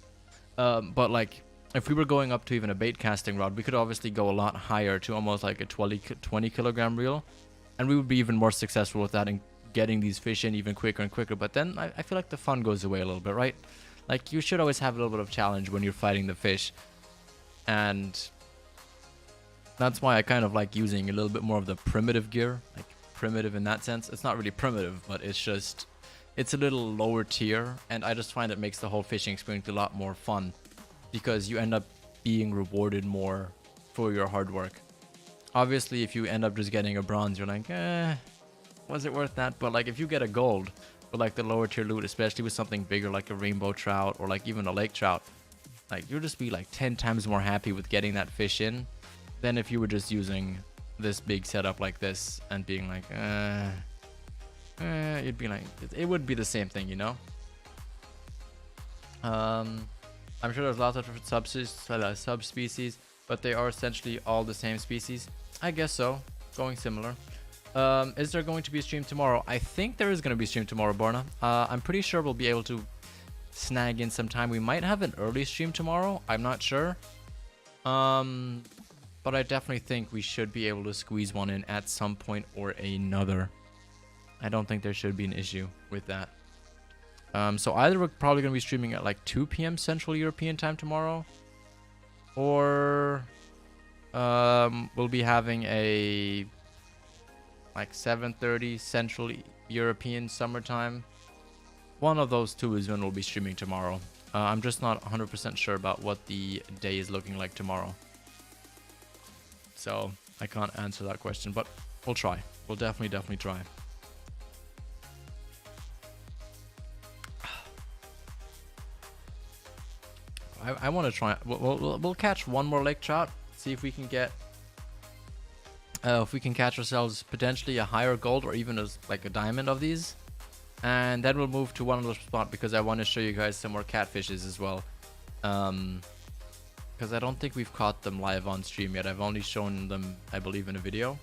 But like if we were going up to even a bait casting rod, we could obviously go a lot higher to almost like a 20 kilogram reel. And we would be even more successful with that and getting these fish in even quicker and quicker. But then I feel like the fun goes away a little bit, right? Like, you should always have a little bit of challenge when you're fighting the fish. And that's why I kind of like using a little bit more of the primitive gear. Like, primitive in that sense. It's not really primitive, but it's just, it's a little lower tier. And I just find it makes the whole fishing experience a lot more fun. Because you end up being rewarded more for your hard work. Obviously, if you end up just getting a bronze, you're like, was it worth that? But like, if you get a gold, but like the lower tier loot, especially with something bigger like a rainbow trout or like even a lake trout, like you'll just be like 10 times more happy with getting that fish in than if you were just using this big setup like this and being like, you'd be like, it would be the same thing, you know? I'm sure there's lots of different subspecies, but they are essentially all the same species. I guess so. Going similar. Is there going to be a stream tomorrow? I think there is going to be a stream tomorrow, Borna. I'm pretty sure we'll be able to snag in some time. We might have an early stream tomorrow. I'm not sure. But I definitely think we should be able to squeeze one in at some point or another. I don't think there should be an issue with that. So either we're probably going to be streaming at like 2 p.m. Central European time tomorrow, or we'll be having a like 7:30 Central European summertime. One of those two is when we'll be streaming tomorrow. I'm just not 100% sure about what the day is looking like tomorrow. So I can't answer that question, but we'll try. We'll definitely try. I want to try. We'll catch one more lake trout. See if we can get. If we can catch ourselves potentially a higher gold or even as like a diamond of these, and then we'll move to one other spot because I want to show you guys some more catfishes as well. Because I don't think we've caught them live on stream yet. I've only shown them, I believe, in a video.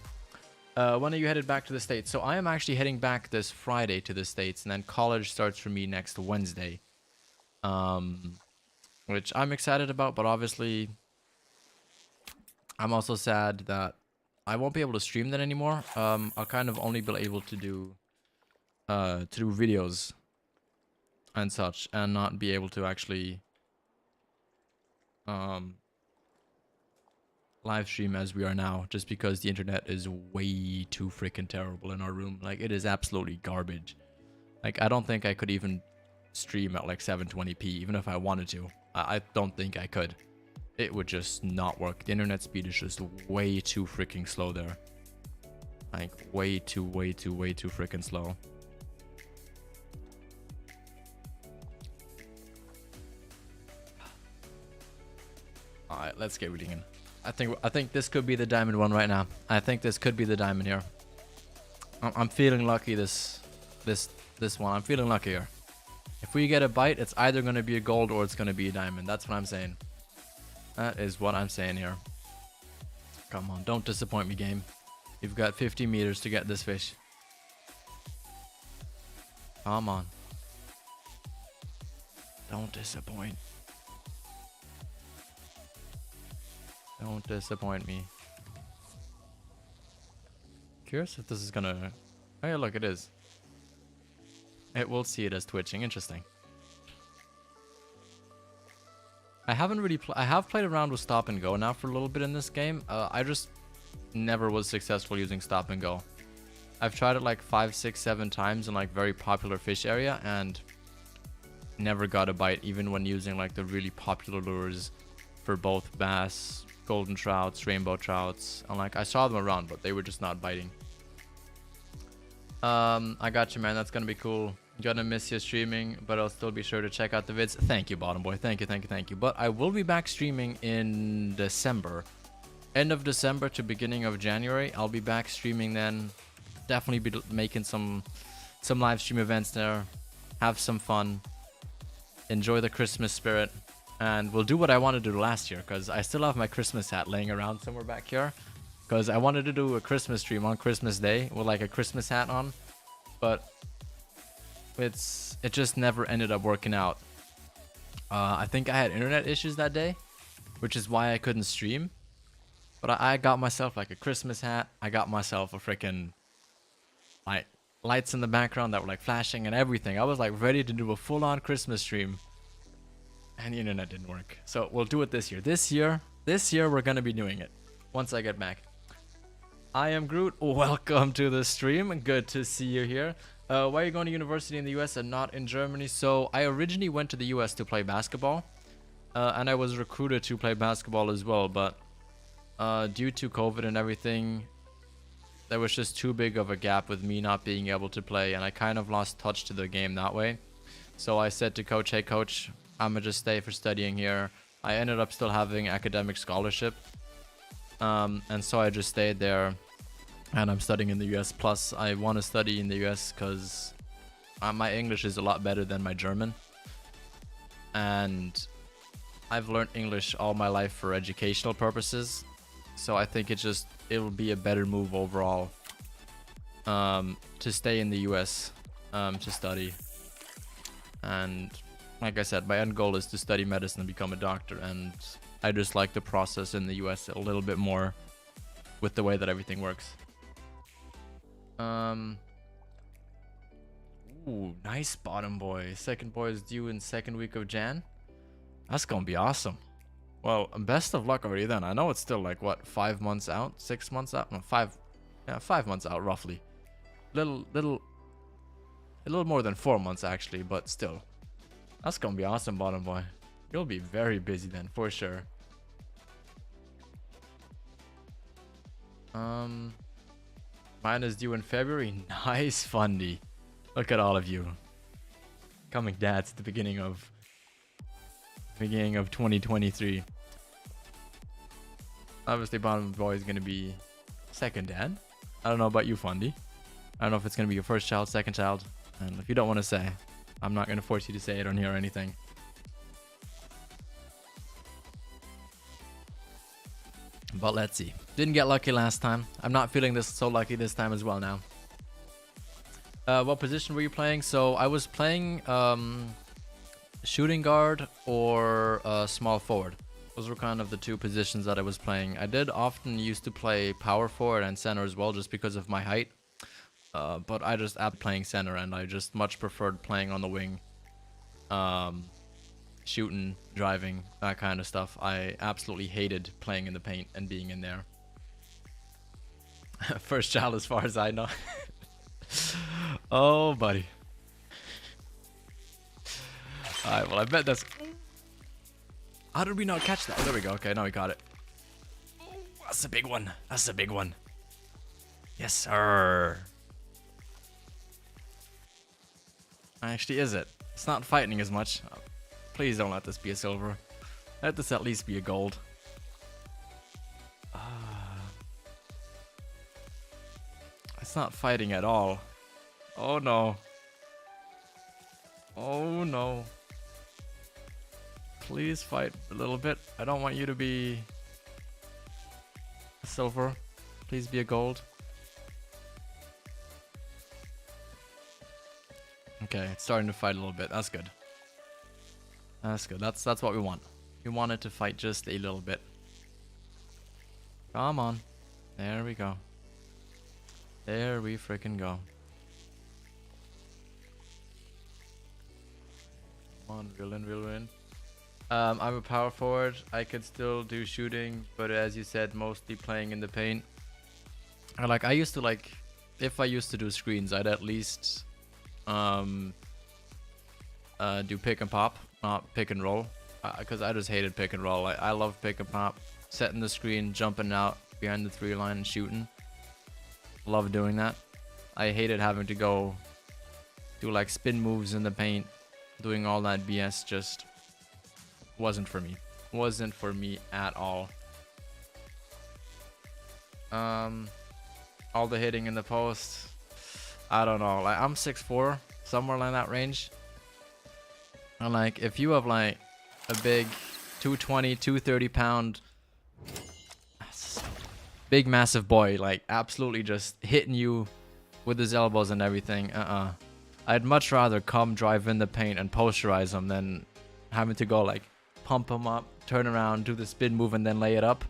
When are you headed back to the States? So I am actually heading back this Friday to the States, and then college starts for me next Wednesday. Which I'm excited about, but obviously I'm also sad that I won't be able to stream that anymore. I'll kind of only be able to do videos and such, and not be able to actually live stream as we are now, just because the internet is way too freaking terrible in our room. Like, it is absolutely garbage. Like, I don't think I could even stream at like 720p even if I wanted to. I don't think I could. It would just not work. The internet speed is just way too freaking slow there. Like, way too freaking slow. Alright, let's get reading in. I think this could be the diamond one right now. I think this could be the diamond here. I'm feeling lucky this one. I'm feeling lucky here. If we get a bite, it's either going to be a gold or it's going to be a diamond. That's what I'm saying. That is what I'm saying here. Come on, don't disappoint me, game. You've got 50 meters to get this fish. Come on. Don't disappoint. Don't disappoint me. Curious if this is going to... Oh yeah, look, it is. It will see it as twitching. Interesting. I haven't really I have played around with stop and go now for a little bit in this game. I just never was successful using stop and go. I've tried it like 5, 6, 7 times in like very popular fish area and never got a bite, even when using like the really popular lures for both bass, golden trouts, rainbow trouts, and like I saw them around, but they were just not biting. I got you, man. That's gonna be cool. Gonna miss you streaming, but I'll still be sure to check out the vids. Thank you, Bottom Boy. Thank you. But I will be back streaming in December. End of December to beginning of January. I'll be back streaming then. Definitely be making some live stream events there. Have some fun. Enjoy the Christmas spirit. And we'll do what I wanted to do last year, because I still have my Christmas hat laying around somewhere back here. Because I wanted to do a Christmas stream on Christmas Day with like a Christmas hat on. But it just never ended up working out. I think I had internet issues that day, which is why I couldn't stream. But I got myself like a Christmas hat. I got myself a freaking like lights in the background that were like flashing and everything. I was like ready to do a full-on Christmas stream, and the internet didn't work. So we'll do it this year. This year we're gonna be doing it once I get back. I am Groot. Welcome to the stream. Good to see you here. Why are you going to university in the US and not in Germany? So I originally went to the US to play basketball, and I was recruited to play basketball as well, but due to COVID and everything, there was just too big of a gap with me not being able to play, and I kind of lost touch to the game that way. So I said to coach, hey coach, I'm gonna just stay for studying here. I ended up still having academic scholarship, and so I just stayed there, and I'm studying in the US. Plus I want to study in the US because my English is a lot better than my German, and I've learned English all my life for educational purposes, so I think it'll be a better move overall to stay in the US to study. And like I said, my end goal is to study medicine and become a doctor, and I just like the process in the US a little bit more with the way that everything works. Ooh, nice bottom boy. Second boy is due in second week of Jan. That's gonna be awesome. Well, best of luck already then. I know it's still like what, 5 months out, 6 months out, no, 5 months out roughly. A little more than 4 months actually, but still. That's gonna be awesome, bottom boy. You'll be very busy then, for sure. Mine is due in February. Nice, Fundy. Look at all of you. Coming dads at the beginning of 2023. Obviously, bottom boy is gonna be second dad. I don't know about you, Fundy. I don't know if it's gonna be your first child, second child, and if you don't want to say, I'm not gonna force you to say it on here or anything. But let's see. Didn't get lucky last time. I'm not feeling this so lucky this time as well now. What position were you playing? So I was playing shooting guard or small forward. Those were kind of the two positions that I was playing. I did often used to play power forward and center as well, just because of my height. But I just upped playing center, and I just much preferred playing on the wing. Shooting, driving, that kind of stuff. I absolutely hated playing in the paint and being in there. First child as far as I know. Oh, buddy. Alright, well, I bet that's... How did we not catch that? Oh, there we go. Okay, now we got it. That's a big one. That's a big one. Yes, sir. Actually, is it? It's not fighting as much. Oh, please don't let this be a silver. Let this at least be a gold. It's not fighting at all. Oh no. Oh no. Please fight a little bit. I don't want you to be a silver. Please be a gold. Okay, it's starting to fight a little bit. That's good. That's good. That's what we want. We want it to fight just a little bit. Come on. There we go. There we freaking go. Come on, villain. I'm a power forward. I could still do shooting, but as you said, mostly playing in the paint. I used to like, if I used to do screens, I'd at least do pick and pop, not pick and roll, because I just hated pick and roll. I love pick and pop, setting the screen, jumping out behind the 3 line and shooting. Love doing that. I hated having to go do like spin moves in the paint, doing all that BS. Just wasn't for me. Wasn't for me at all. All the hitting in the post, I don't know. Like, I'm 6'4", somewhere in that range. And like, if you have like a big 220, 230 pound, big massive boy, like absolutely just hitting you with his elbows and everything, I'd much rather come drive in the paint and posterize him than having to go like pump him up, turn around, do the spin move, and then lay it up.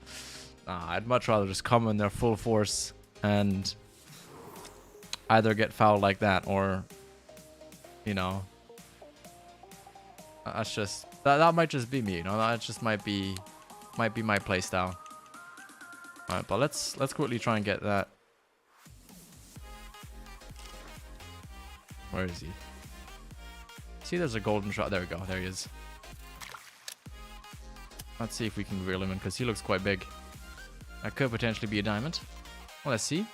I'd much rather just come in there full force and either get fouled like that or, you know, that's just that might just be me, you know. That just might be my play style. All right, but let's quickly try and get that. Where is he? See, there's a golden shot. There we go. There he is. Let's see if we can reel him in, because he looks quite big. That could potentially be a diamond. Well, let's see.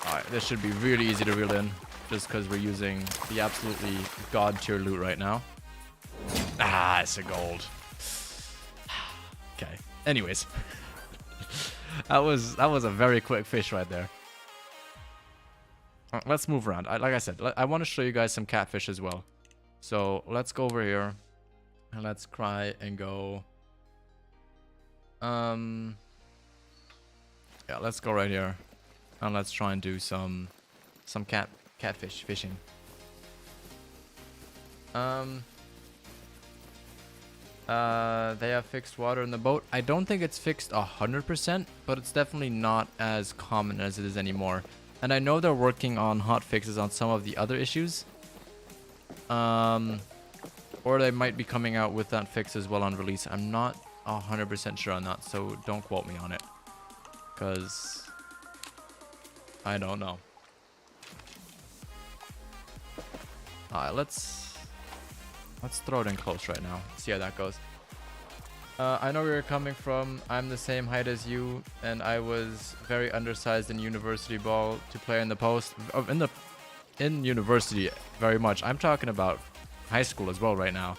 Alright, this should be really easy to reel in, just because we're using the absolutely god tier loot right now. Ah, it's a gold. Okay. Anyways. that was a very quick fish right there. Let's move around. Like I said, I want to show you guys some catfish as well. So let's go over here and let's try and go. Yeah, let's go right here and let's try and do some catfish fishing. They have fixed water in the boat. I don't think it's fixed 100%, but it's definitely not as common as it is anymore. And I know they're working on hot fixes on some of the other issues. Or they might be coming out with that fix as well on release. I'm not 100% sure on that, so don't quote me on it. Because I don't know. Alright, let's throw it in close right now. See how that goes. I know where you're coming from. I'm the same height as you, and I was very undersized in university ball to play in the post. In university, very much. I'm talking about high school as well right now.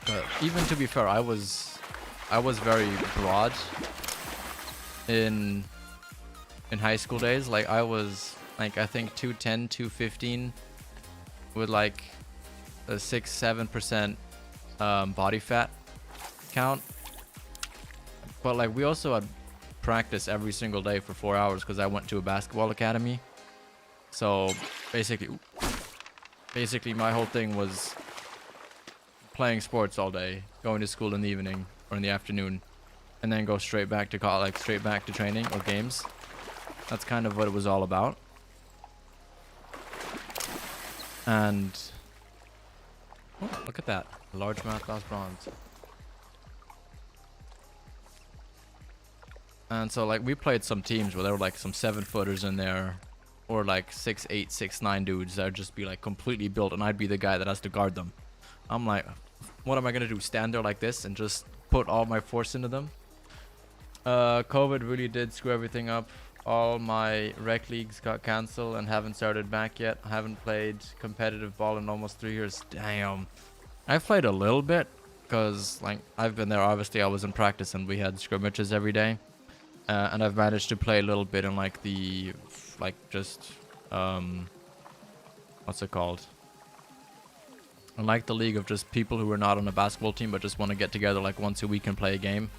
But even to be fair, I was very broad in high school days. Like I was like I think 210, 215 with like a 6-7% body fat count. But like we also had practice every single day for 4 hours because I went to a basketball academy. So basically my whole thing was playing sports all day, going to school in the evening or in the afternoon, and then go straight back to college, straight back to training or games. That's kind of what it was all about. And oh, look at that, largemouth bass bronze. And so like we played some teams where there were like some 7-footers in there, or like 6'8", 6'9" dudes that would just be like completely built, and I'd be the guy that has to guard them. I'm like, what am I gonna do? Stand there like this and just put all my force into them? COVID really did screw everything up. All my rec leagues got cancelled and haven't started back yet. I haven't played competitive ball in almost 3 years. Damn. I've played a little bit because like I've been there. Obviously I was in practice and we had scrimmages every day. And I've managed to play a little bit in like the just what's it called? I like the league of just people who are not on a basketball team but just want to get together like once a week and play a game.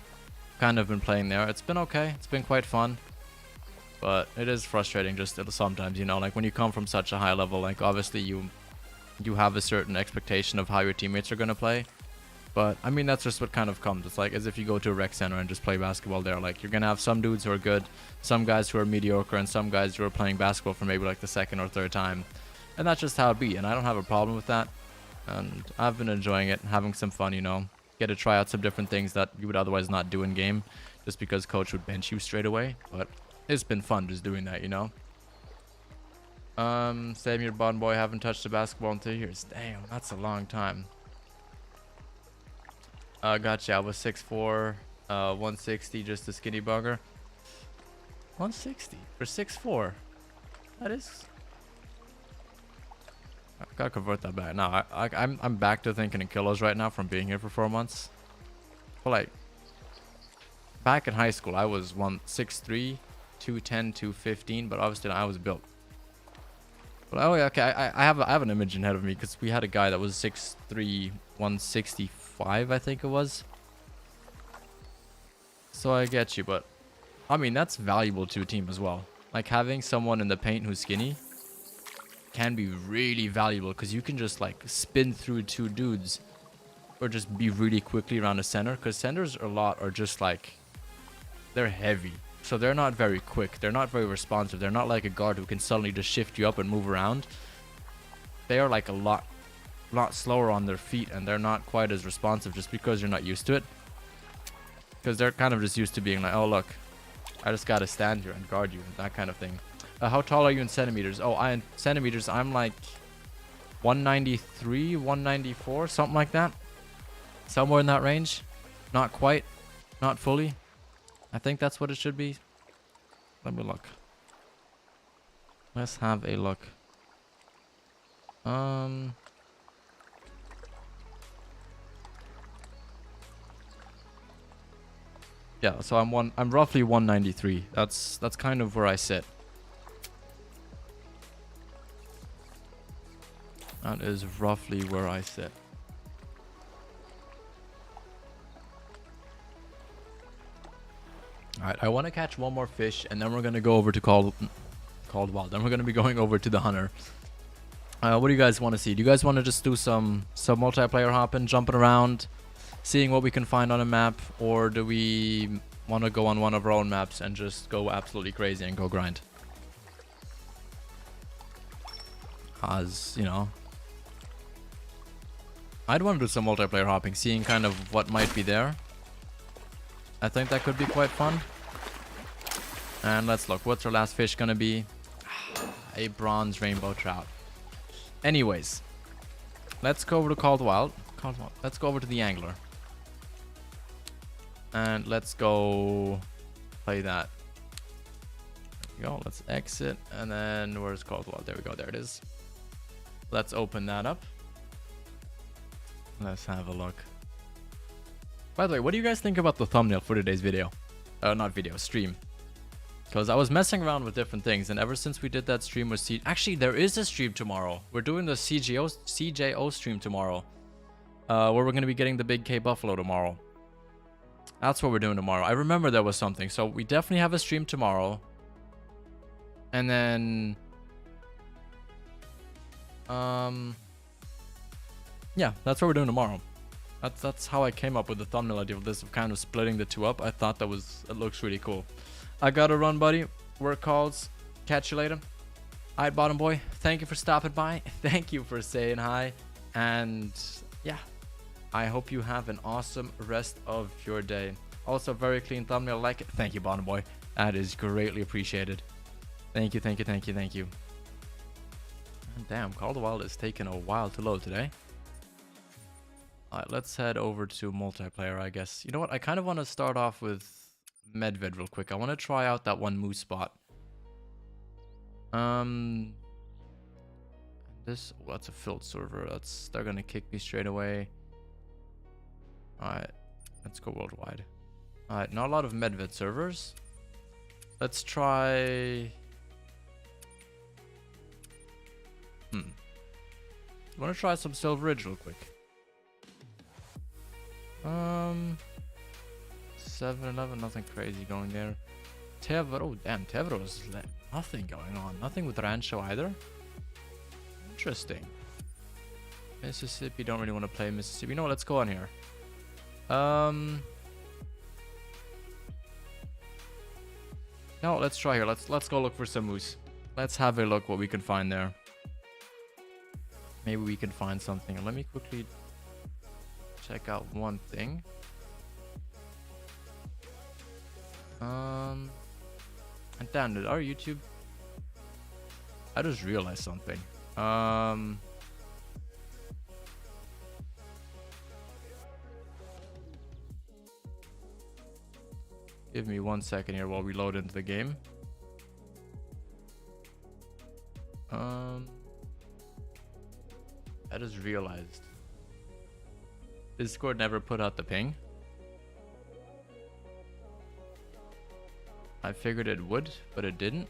Kind of been playing there. It's been okay. It's been quite fun. But it is frustrating just sometimes, you know, like when you come from such a high level, like obviously you have a certain expectation of how your teammates are going to play. But I mean, that's just what kind of comes. It's like as if you go to a rec center and just play basketball there. Like you're going to have some dudes who are good, some guys who are mediocre, and some guys who are playing basketball for maybe like the second or third time. And that's just how it be. And I don't have a problem with that. And I've been enjoying it, having some fun, you know. Get to try out some different things that you would otherwise not do in game just because coach would bench you straight away. But it's been fun just doing that, you know. Same your bond boy, haven't touched a basketball in 3 years. Damn, that's a long time. Gotcha. I was 6'4", 160, just a skinny bugger. 160 for 6'4". That is. I gotta convert that back. No, I'm back to thinking in kilos right now from being here for 4 months. But like, back in high school, I was 163, 210, 215, but obviously I was built. But oh yeah, okay, I have an image in head of me because we had a guy that was 6'3", 165, I think it was. So I get you, but I mean that's valuable to a team as well. Like having someone in the paint who's skinny can be really valuable because you can just like spin through 2 dudes or just be really quickly around the center, because centers are just like, they're heavy. So they're not very quick. They're not very responsive. They're not like a guard who can suddenly just shift you up and move around. They are like a lot slower on their feet, and they're not quite as responsive just because you're not used to it. Because they're kind of just used to being like, oh look, I just gotta stand here and guard you, and that kind of thing. How tall are you in centimeters? Oh, in centimeters, I'm like 193, 194, something like that. Somewhere in that range. Not quite. Not fully. I think that's what it should be. Let me look. Let's have a look. Yeah, so I'm roughly 193. That's kind of where I sit. That is roughly where I sit. Alright, I want to catch one more fish, and then we're going to go over to Called Wild. Then we're going to be going over to the Hunter. What do you guys want to see? Do you guys want to just do some multiplayer hopping, jumping around, seeing what we can find on a map? Or do we want to go on one of our own maps and just go absolutely crazy and go grind? As, you know, I'd want to do some multiplayer hopping, seeing kind of what might be there. I think that could be quite fun. And let's look. What's our last fish gonna be? A bronze rainbow trout. Anyways, let's go over to Called Wild. Let's go over to the angler. And let's go play that. There we go. Let's exit. And then where's Called Wild? There we go. There it is. Let's open that up. Let's have a look. By the way, what do you guys think about the thumbnail for today's video? Not video, stream. Because I was messing around with different things, and ever since we did that stream with actually, there is a stream tomorrow. We're doing the CJO stream tomorrow. Where we're going to be getting the big K Buffalo tomorrow. That's what we're doing tomorrow. I remember there was something. So we definitely have a stream tomorrow. And then... yeah, that's what we're doing tomorrow. That's how I came up with the thumbnail idea of this, of kind of splitting the two up. I thought it looks really cool. I gotta run, buddy. Work calls. Catch you later. Alright, bottom boy. Thank you for stopping by. Thank you for saying hi. And yeah, I hope you have an awesome rest of your day. Also, very clean thumbnail. Like it. Thank you, bottom boy. That is greatly appreciated. Thank you, thank you, thank you, thank you. And damn, Call the Wild is taking a while to load today. Alright, let's head over to multiplayer, I guess. You know what? I kind of want to start off with Medved real quick. I want to try out that one moose spot. This... oh, that's a filled server. They're going to kick me straight away. Alright, let's go worldwide. Alright, not a lot of Medved servers. Let's try... I want to try some Silver Ridge real quick. 7-11, nothing crazy going there. Tevro, oh damn, Tevro's nothing going on. Nothing with Rancho either. Interesting. Mississippi, don't really want to play Mississippi. You know what, let's go on here. No, let's try here. Let's go look for some moose. Let's have a look what we can find there. Maybe we can find something. Let me quickly check out one thing. And damn, did our YouTube... I just realized something. Give me 1 second here while we load into the game. I just realized Discord never put out the ping. I figured it would, but it didn't.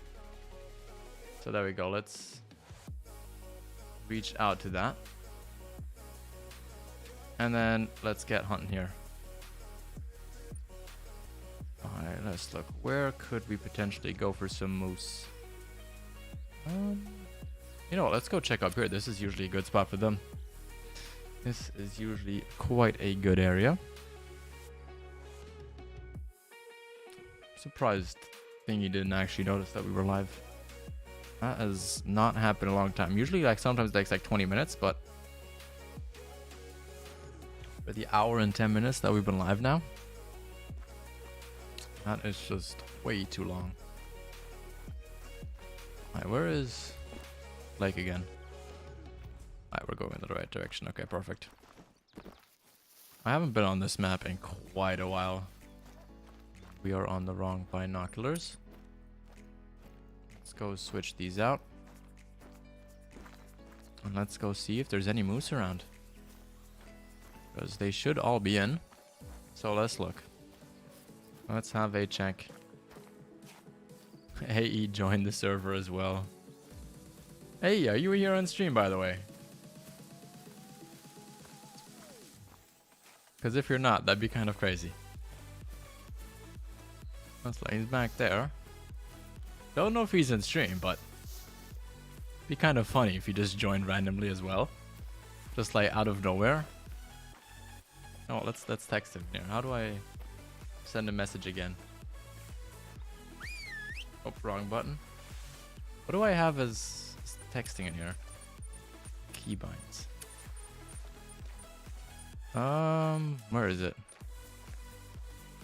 So there we go. Let's reach out to that. And then let's get hunting here. Alright, let's look. Where could we potentially go for some moose? You know what, let's go check up here. This is usually a good spot for them. This is usually quite a good area. Surprised Thing he didn't actually notice that we were live. That has not happened in a long time. Usually, like, sometimes it takes like 20 minutes, but for the hour and 10 minutes that we've been live now, that is just way too long. Alright, where is Lake again? Alright, we're going in the right direction. Okay, perfect. I haven't been on this map in quite a while. We are on the wrong binoculars. Let's go switch these out. And let's go see if there's any moose around. Because they should all be in. So let's look. Let's have a check. AE joined the server as well. Hey, are you here on stream, by the way? Because if you're not, that'd be kind of crazy. Looks like he's back there. Don't know if he's in stream, but it'd be kind of funny if he just joined randomly as well. Just like out of nowhere. Oh, let's text him here. How do I send a message again? Oh, wrong button. What do I have as texting in here? Keybinds. Where is it?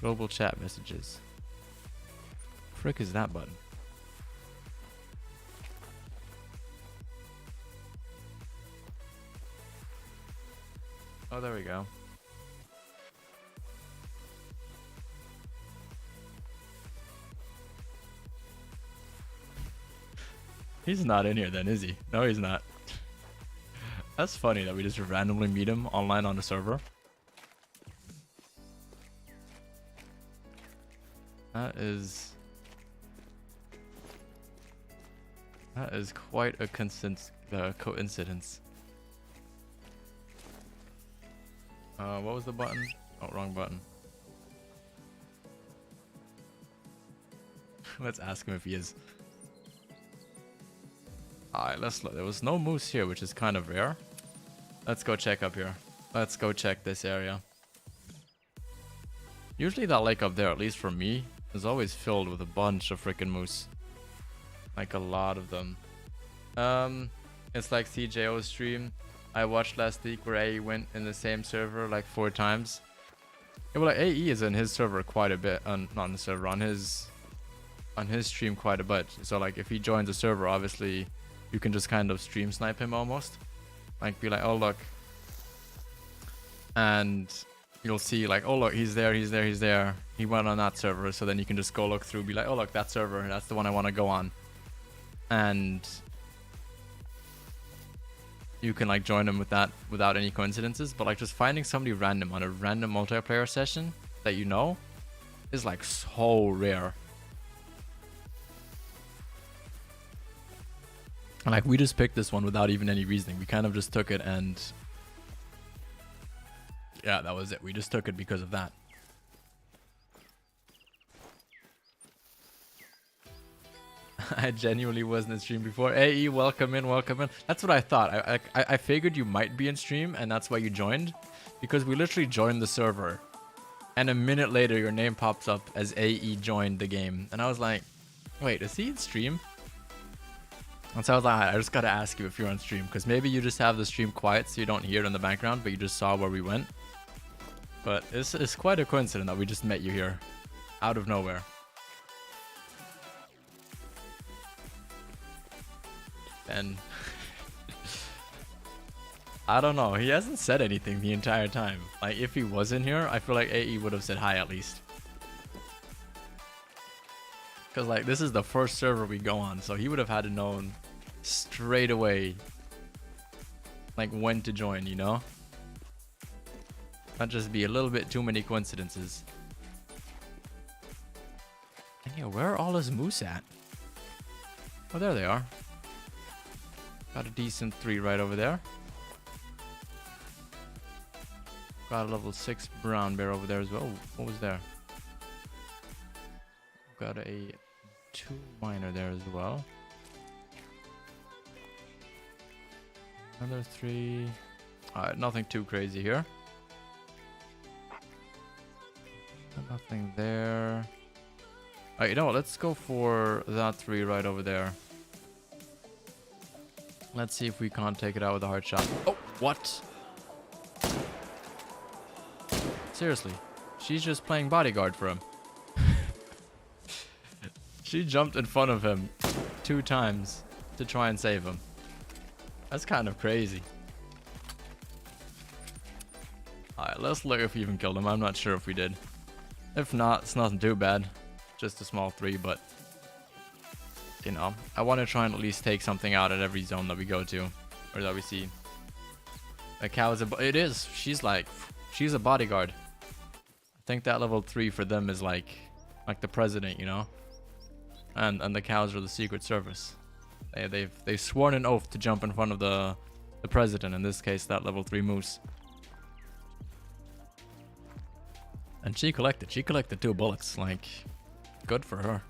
Global chat messages. Frick is that button? Oh, there we go. He's not in here then, is he? No, he's not. That's funny that we just randomly meet him online on the server. That is quite a coincidence. What was the button? Oh, wrong button. Let's ask him if he is. Alright, let's look. There was no moose here, which is kind of rare. Let's go check up here. Let's go check this area. Usually that lake up there, at least for me, is always filled with a bunch of freaking moose. Like a lot of them. It's like CJO's stream I watched last week where AE went in the same server like 4 times. Yeah, well, like AE is in his server quite a bit. Not on the server, on his stream quite a bit. So like if he joins a server, obviously you can just kind of stream snipe him almost. Like be like, oh look. And you'll see like, oh look, he's there. He went on that server. So then you can just go look through, be like, oh look, that server, that's the one I want to go on. And you can like join them with that without any coincidences. But like just finding somebody random on a random multiplayer session that you know is like so rare. And like we just picked this one without even any reasoning. We kind of just took it and yeah, that was it. We just took it because of that. I genuinely wasn't in stream before. AE, welcome in, welcome in. That's what I thought. I figured you might be in stream and that's why you joined. Because we literally joined the server. And a minute later, your name pops up as AE joined the game. And I was like, wait, is he in stream? And so I was like, I just gotta ask you if you're on stream. Because maybe you just have the stream quiet so you don't hear it in the background. But you just saw where we went. But it's quite a coincidence that we just met you here. Out of nowhere. And I don't know, he hasn't said anything the entire time. Like if he was in here, I feel like AE would have said hi at least. Cause like this is the first server we go on, so he would have had to know straight away like when to join, you know? That'd just be a little bit too many coincidences. And yeah, where are all his moose at? Oh, there they are. Got a decent 3 right over there. Got a level 6 brown bear over there as well. What was there? Got a 2 miner there as well. Another 3. Alright, nothing too crazy here. Nothing there. Alright, you know what? Let's go for that 3 right over there. Let's see if we can't take it out with a hard shot. Oh, what? Seriously. She's just playing bodyguard for him. She jumped in front of him 2 times to try and save him. That's kind of crazy. Alright, let's look if we even killed him. I'm not sure if we did. If not, it's nothing too bad. Just a small 3, but... You know, I want to try and at least take something out at every zone that we go to. Or that we see. The cow is a... It is. She's like... She's a bodyguard. I think that level 3 for them is like the president, you know? And the cows are the Secret Service. They've sworn an oath to jump in front of the president. In this case, that level 3 moose. And she collected 2 bullets. Like, good for her.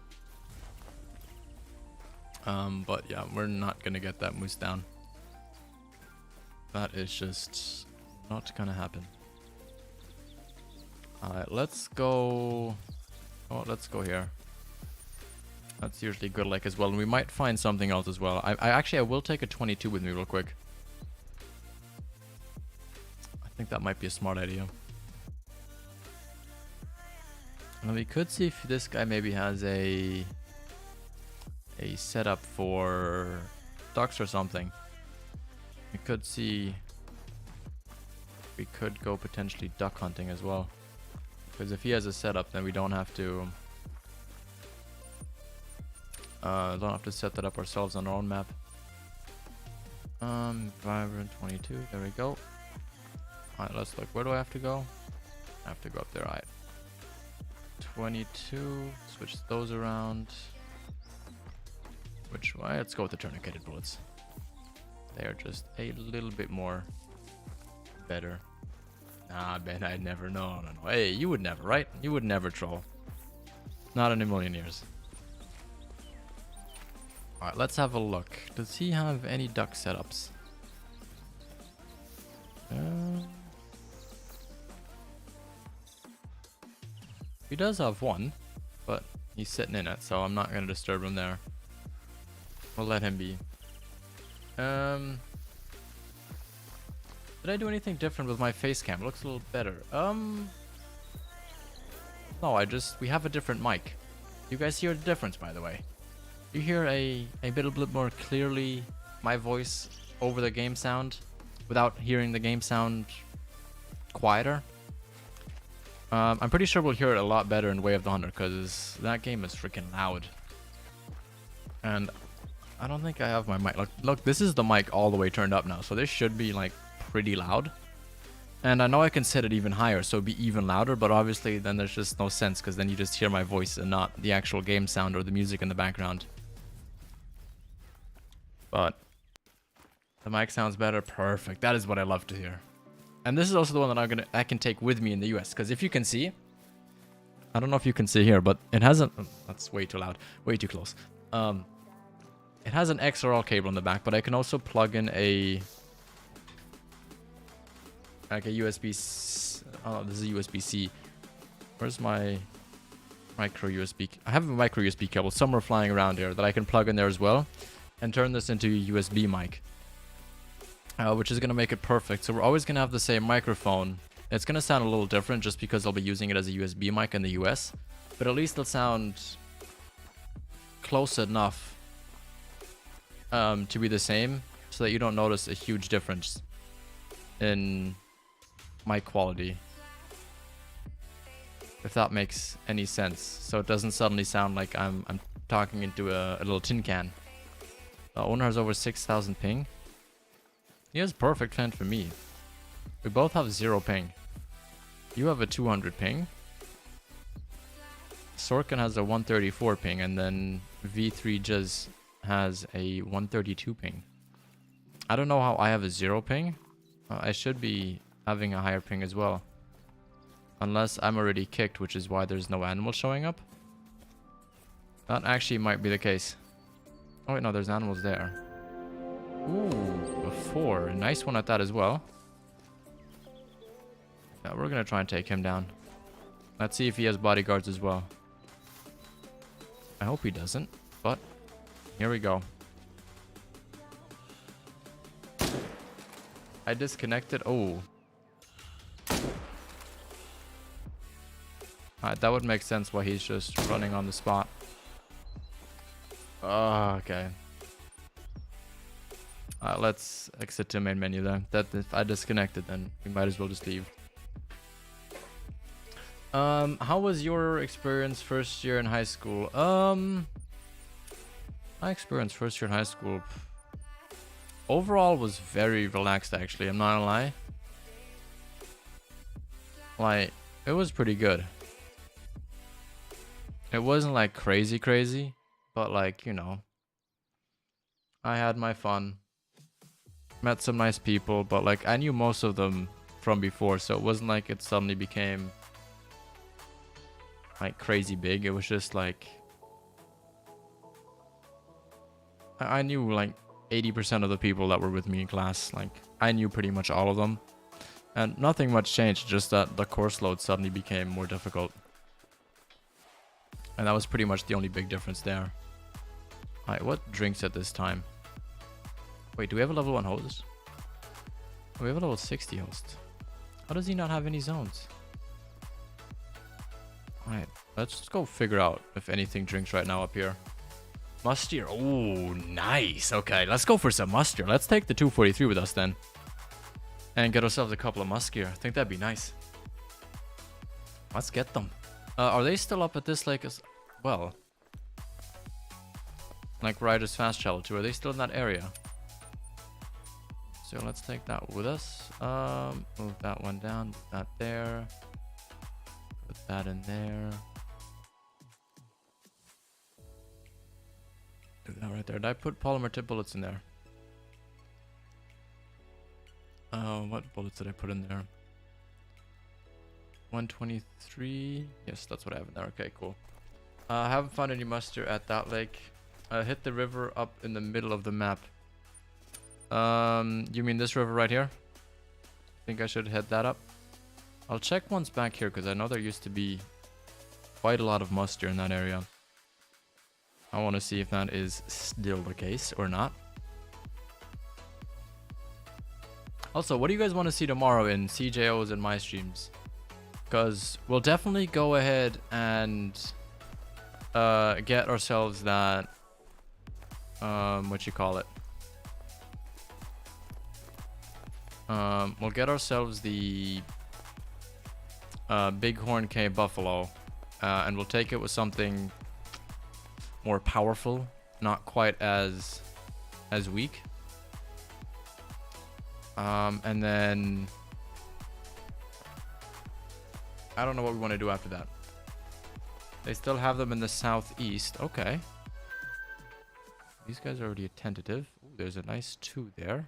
But yeah, we're not gonna get that moose down. That is just not gonna happen. Alright, let's go... Oh, let's go here. That's usually good luck as well. And we might find something else as well. I will take a 22 with me real quick. I think that might be a smart idea. And we could see if this guy maybe has a setup for ducks or something. We could see... We could go potentially duck hunting as well. Because if he has a setup, then we don't have to... set that up ourselves on our own map. Vibrant 22, there we go. Alright, let's look. Where do I have to go? I have to go up there, alright. 22, switch those around. Which way? Let's go with the tourniqueted bullets. They are just a little bit more better. Nah, Ben, I'd never. No. Hey, you would never, right? You would never troll. Not in a million years. Alright, let's have a look. Does he have any duck setups? He does have one, but he's sitting in it, so I'm not going to disturb him there. We'll let him be. Did I do anything different with my face cam? It looks a little better. No, we have a different mic. You guys hear the difference, by the way? You hear a little bit more clearly my voice over the game sound without hearing the game sound quieter. I'm pretty sure we'll hear it a lot better in Way of the Hunter because that game is freaking loud. And I don't think I have my mic. Look, this is the mic all the way turned up now, so this should be like pretty loud. And I know I can set it even higher, so it'd be even louder, but obviously then there's just no sense because then you just hear my voice and not the actual game sound or the music in the background. But the mic sounds better. Perfect. That is what I love to hear. And this is also the one that I can take with me in the US, because if you can see, I don't know if you can see here, but it has a... That's way too loud. Way too close. It has an XLR cable in the back, but I can also plug in like a USB... Oh, this is a USB-C. Where's my micro USB? I have a micro USB cable somewhere flying around here that I can plug in there as well and turn this into a USB mic. Which is going to make it perfect. So we're always going to have the same microphone. It's going to sound a little different just because I'll be using it as a USB mic in the US. But at least it'll sound close enough to be the same so that you don't notice a huge difference in mic quality. If that makes any sense. So it doesn't suddenly sound like I'm talking into a little tin can. The owner has over 6,000 ping. He has perfect fan for me. We both have 0 ping. You have a 200 ping. Sorkin has a 134 ping, and then V3 Jizz has a 132 ping. I don't know how I have a 0 ping. I should be having a higher ping as well. Unless I'm already kicked, which is why there's no animals showing up. That actually might be the case. Oh wait, no, there's animals there. Ooh, a 4. A nice one at that as well. Yeah, we're gonna try and take him down. Let's see if he has bodyguards as well. I hope he doesn't, but here we go. I disconnected. Oh. Alright, that would make sense why he's just running on the spot. Oh, okay. Let's exit to main menu then. That if I disconnected, then we might as well just leave. How was your experience first year in high school? My experience first year in high school overall was very relaxed, actually. I'm not gonna lie. Like, it was pretty good. It wasn't like crazy, but like, you know, I had my fun. Met some nice people, but like I knew most of them from before, so it wasn't like it suddenly became like crazy big. It was just like I knew like 80% of the people that were with me in class. Like I knew pretty much all of them, and nothing much changed, just that the course load suddenly became more difficult, and that was pretty much the only big difference there. Alright, what drinks at this time? Wait, do we have a level 1 host? Oh, we have a level 60 host. How does he not have any zones? Alright, let's just go figure out if anything drinks right now up here. Mustier. Oh, nice. Okay, let's go for some mustier. Let's take the 243 with us then. And get ourselves a couple of mustier. I think that'd be nice. Let's get them. Are they still up at this lake as well? Like Riders Fast Travel 2. Are they still in that area? So let's take that with us. Move that one down, put that there. Put that in there. Do that right there. Did I put polymer tip bullets in there? What bullets did I put in there? 123. Yes, that's what I have in there. Okay, cool. I haven't found any muster at that lake. Hit the river up in the middle of the map. You mean this river right here? Think I should head that up? I'll check once back here, because I know there used to be quite a lot of muster in that area. I want to see if that is still the case or not. Also, what do you guys want to see tomorrow in CJOs and my streams? Because we'll definitely go ahead and get ourselves that what you call it, we'll get ourselves the Bighorn K Buffalo, and we'll take it with something more powerful, not quite as weak, and then I don't know what we want to do after that. They still have them in the southeast. Okay. These guys are already tentative. Ooh, there's a nice 2 there.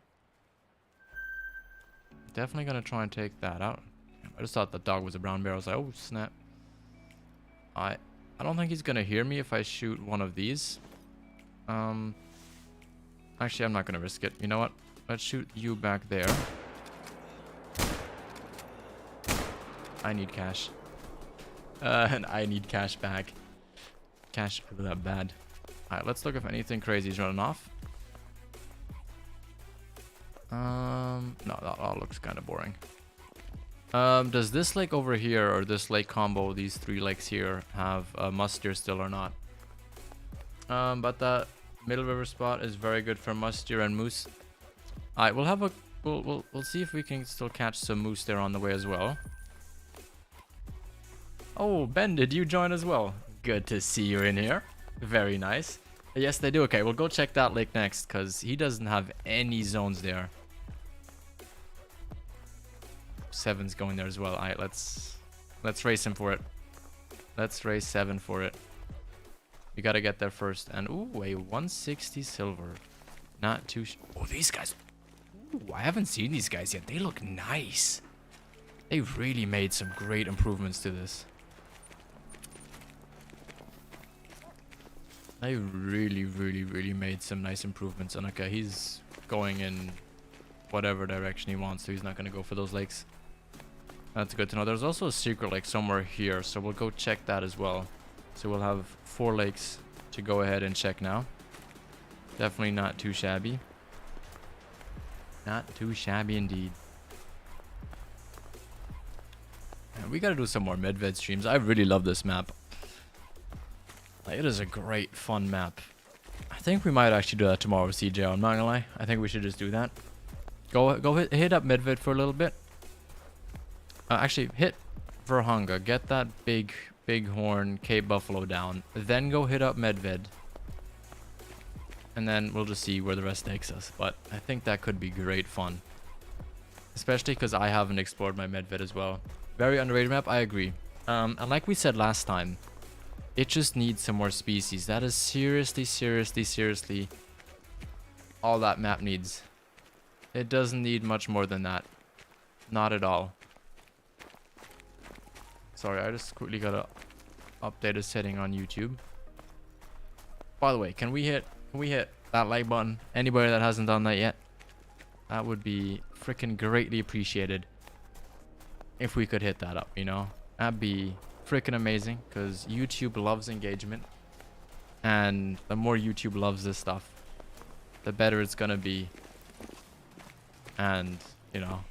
Definitely gonna try and take that out. I just thought the dog was a brown bear. I was like, oh snap. I don't think he's gonna hear me if I shoot one of these. Actually, I'm not gonna risk it. You know what? Let's shoot you back there. I need cash. And I need cash back. Cash for that bad. Alright, let's look if anything crazy is running off. No, that all looks kind of boring. Does this lake over here, or this lake combo, these 3 lakes here, have muster still or not? But that middle river spot is very good for muster and moose. Alright, we'll have a we'll see if we can still catch some moose there on the way as well. Oh, Ben, did you join as well? Good to see you in here. Very nice. Yes, they do. Okay, we'll go check that lake next, because he doesn't have any zones there. 7's going there as well. Alright, let's race him for it. Let's race 7 for it. We gotta get there first. And ooh, a 160 silver. Not too oh, these guys. Ooh, I haven't seen these guys yet. They look nice. They really made some great improvements to this. They really made some nice improvements. And okay, he's going in whatever direction he wants, so he's not gonna go for those lakes. That's good to know. There's also a secret lake somewhere here, so we'll go check that as well. So we'll have 4 lakes to go ahead and check now. Definitely not too shabby. Not too shabby indeed. And we gotta do some more Medved streams. I really love this map. Like, it is a great, fun map. I think we might actually do that tomorrow with CJ. I'm not gonna lie. I think we should just do that. Go hit up Medved for a little bit. Actually, hit Thehunter. Get that bighorn Cape Buffalo down. Then go hit up Medved. And then we'll just see where the rest takes us. But I think that could be great fun. Especially because I haven't explored my Medved as well. Very underrated map, I agree. And like we said last time, it just needs some more species. That is seriously all that map needs. It doesn't need much more than that. Not at all. Sorry, I just quickly gotta update a setting on YouTube. By the way, can we hit that like button? Anybody that hasn't done that yet? That would be freaking greatly appreciated. If we could hit that up, you know? That'd be freaking amazing, because YouTube loves engagement. And the more YouTube loves this stuff, the better it's gonna be. And, you know,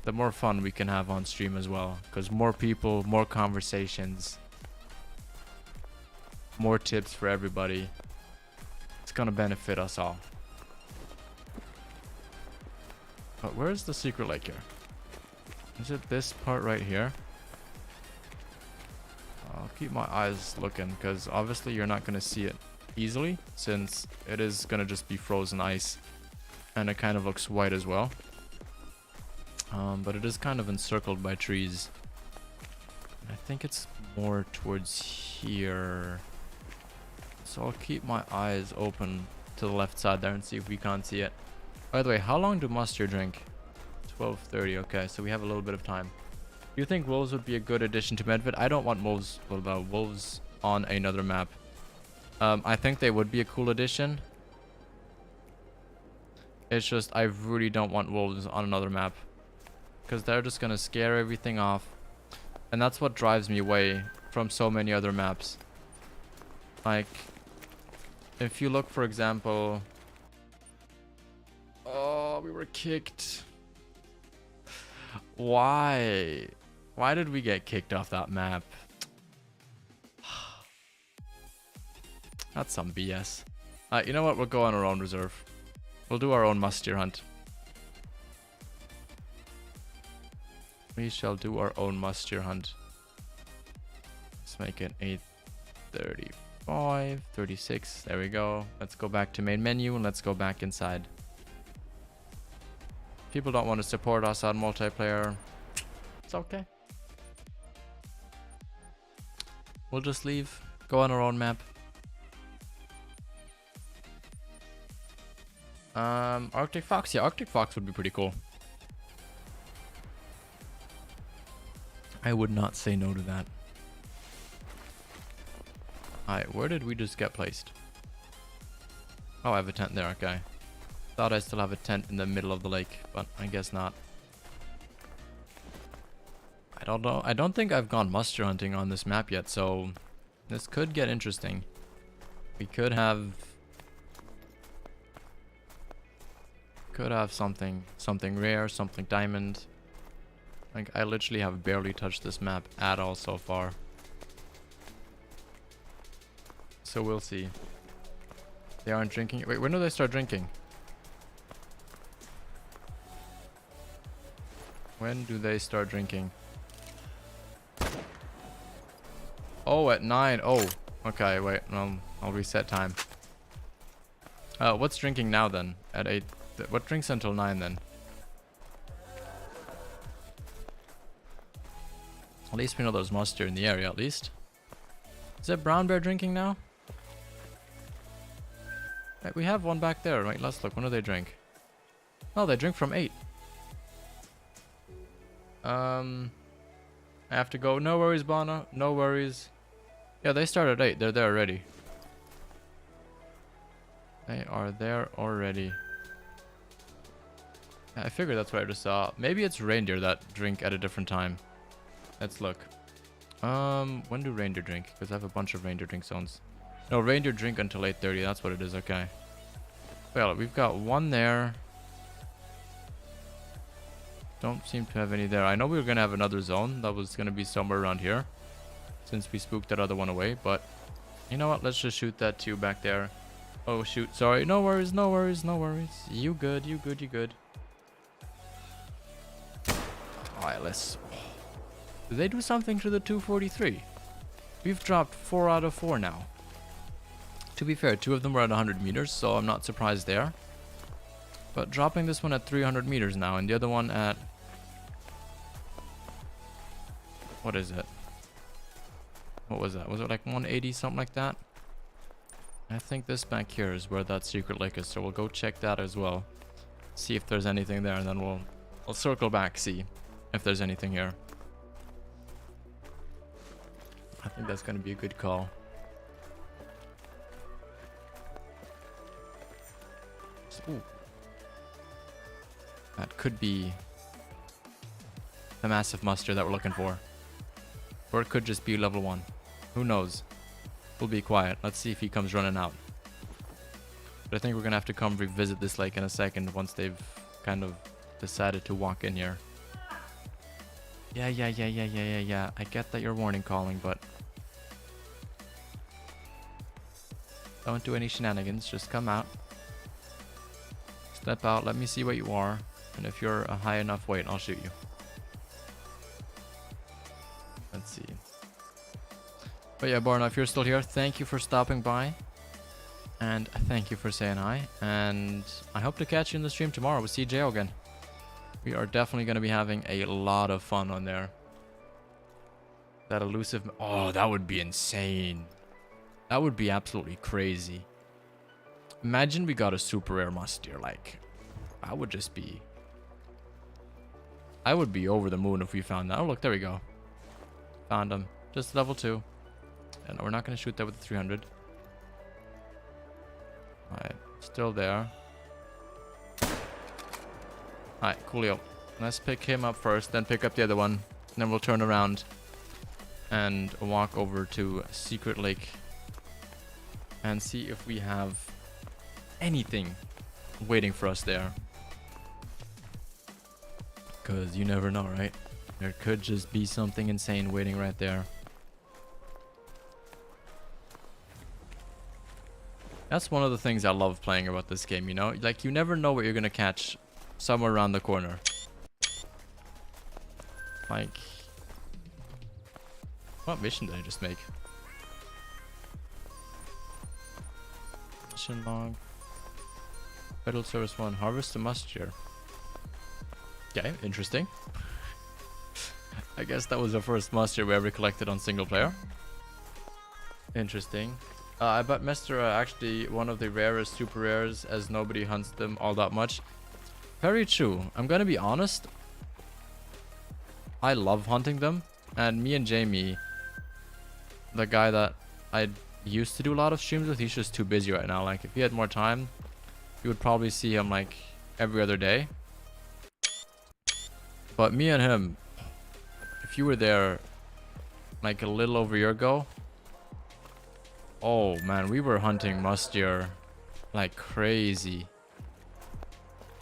the more fun we can have on stream as well, because more people, more conversations, more tips for everybody. It's gonna benefit us all. But where's the secret lake here? Is it this part right here? I'll keep my eyes looking, because obviously you're not gonna see it easily, since it is gonna just be frozen ice, and it kind of looks white as well. But it is kind of encircled by trees. I think it's more towards here. So I'll keep my eyes open to the left side there and see if we can't see it. By the way, how long do mustard drink? 12:30. Okay, so we have a little bit of time. Do you think wolves would be a good addition to Medved? I don't want wolves on another map. I think they would be a cool addition. It's just I really don't want wolves on another map, because they're just gonna scare everything off, and that's what drives me away from so many other maps. Like, if you look, for example, oh, we were kicked. Why did we get kicked off that map? That's some BS. You know what, we'll go on our own reserve. We'll do our own must-deer hunt. We shall do our own must-deer hunt. Let's make it 8:35, 36. There we go. Let's go back to main menu and let's go back inside. People don't want to support us on multiplayer. It's okay. We'll just leave. Go on our own map. Arctic Fox. Yeah, Arctic Fox would be pretty cool. I would not say no to that. Alright, where did we just get placed? Oh, I have a tent there, okay. Thought I still have a tent in the middle of the lake, but I guess not. I don't know. I don't think I've gone muster hunting on this map yet, so this could get interesting. We could have something rare, something diamond. Like, I literally have barely touched this map at all so far. So we'll see. They aren't drinking. Wait, when do they start drinking? When do they start drinking? Oh, at 9. Oh, okay, wait. I'll reset time. What's drinking now then? At 8. What drinks until 9 then? At least we know there's muster in the area, at least. Is it brown bear drinking now? Right, we have one back there. Right, let's look. When do they drink? Oh, they drink from 8. I have to go. No worries, Bono. No worries. Yeah, they start at 8. They're there already. They are there already. I figured that's what I just saw. Maybe it's reindeer that drink at a different time. Let's look. When do reindeer drink? Because I have a bunch of reindeer drink zones. No, reindeer drink until 8:30. That's what it is. Okay. Well, we've got one there. Don't seem to have any there. I know we were going to have another zone that was going to be somewhere around here, since we spooked that other one away. But you know what? Let's just shoot that 2 back there. Oh, shoot. Sorry. No worries. No worries. No worries. You good. You good. You good. Alright, let's... Did they do something to the 243? We've dropped 4 out of 4 now. To be fair, 2 of them were at 100 meters, so I'm not surprised there. But dropping this one at 300 meters now, and the other one at... What is it? What was that? Was it like 180, something like that? I think this back here is where that secret lake is, so we'll go check that as well. See if there's anything there, and then we'll circle back, see if there's anything here. I think that's going to be a good call. Ooh. That could be the massive muster that we're looking for. Or it could just be level 1. Who knows? We'll be quiet. Let's see if he comes running out. But I think we're going to have to come revisit this lake in a second once they've kind of decided to walk in here. Yeah. I get that you're warning calling, but... Don't do any shenanigans. Just come out. Step out. Let me see what you are. And if you're a high enough weight, I'll shoot you. Let's see. But yeah, Barna, if you're still here, thank you for stopping by. And thank you for saying hi. And I hope to catch you in the stream tomorrow with CJO again. We are definitely going to be having a lot of fun on there. That elusive... Oh, that would be insane. That would be absolutely crazy. Imagine we got a super rare muster. Like, I would just be... I would be over the moon if we found that. Oh, look, there we go. Found him. Just level 2. And we're not going to shoot that with the 300. Alright, still there. Alright, coolio. Let's pick him up first, then pick up the other one. And then we'll turn around and walk over to Secret Lake and see if we have anything waiting for us there. Because you never know, right? There could just be something insane waiting right there. That's one of the things I love playing about this game, you know? Like, you never know what you're gonna catch somewhere around the corner. Like... What mission did I just make? Mission log. Federal Service 1. Harvest a muster. Okay, interesting. I guess that was the first muster we ever collected on single player. Interesting. I bet Mr. Actually one of the rarest super rares, as nobody hunts them all that much. Very true. I'm gonna be honest. I love hunting them. And me and Jamie, the guy that I used to do a lot of streams with, he's just too busy right now. Like, if he had more time, you would probably see him like every other day. But me and him, if you were there like a little over a year ago, oh man, we were hunting muster like crazy.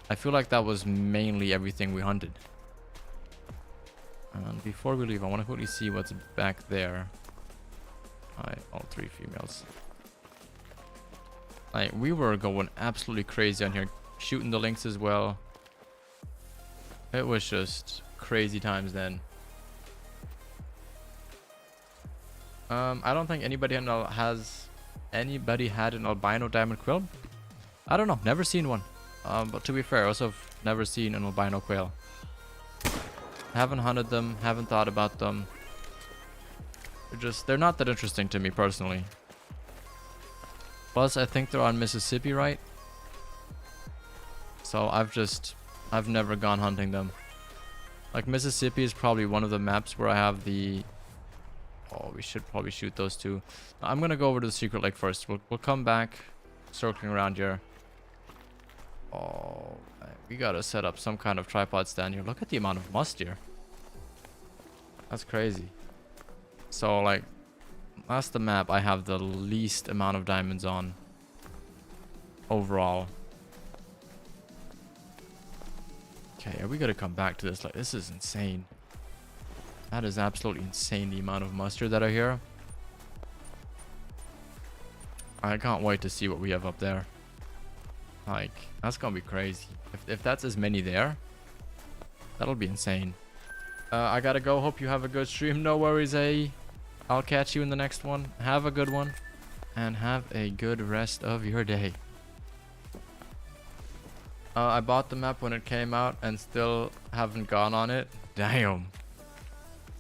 I feel like that was mainly everything we hunted. And before we leave, I want to quickly see what's back there. Alright, all 3 females. Like, we were going absolutely crazy on here, shooting the lynx as well. It was just crazy times then. I don't think anybody had an albino diamond quail. I don't know, never seen one. But to be fair, I also have never seen an albino quail. Haven't hunted them, haven't thought about them. They're not that interesting to me personally. Plus, I think they're on Mississippi, right? So I've never gone hunting them. Like, Mississippi is probably one of the maps where I have the... Oh, we should probably shoot those 2. I'm gonna go over to the secret lake first. We'll come back, circling around here. Oh, we gotta set up some kind of tripod stand here. Look at the amount of muster. That's crazy. So, like, That's the map I have the least amount of diamonds on overall. Okay, we gotta come back to this. Like, this is insane. That is absolutely insane, the amount of mustard that I hear. I can't wait to see what we have up there. Like, that's gonna be crazy. If that's as many there, that'll be insane. I gotta go. Hope you have a good stream. No worries, I'll catch you in the next one. Have a good one. And have a good rest of your day. I bought the map when it came out and still haven't gone on it. Damn.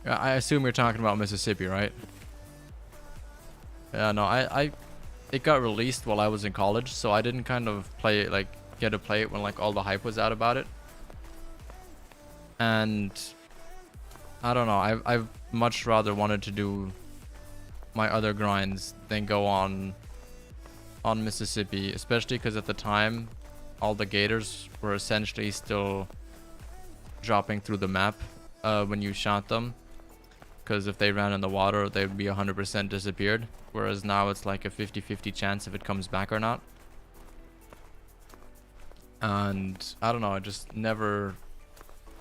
I assume you're talking about Mississippi, right? Yeah, no, it got released while I was in college, so I didn't kind of play it, like, get to play it when, like, all the hype was out about it. And I don't know, I've much rather wanted to do my other grinds than go on Mississippi, especially because at the time, all the gators were essentially still dropping through the map when you shot them. Because if they ran in the water, they would be 100% disappeared. Whereas now it's like a 50-50 chance if it comes back or not. And I don't know, it never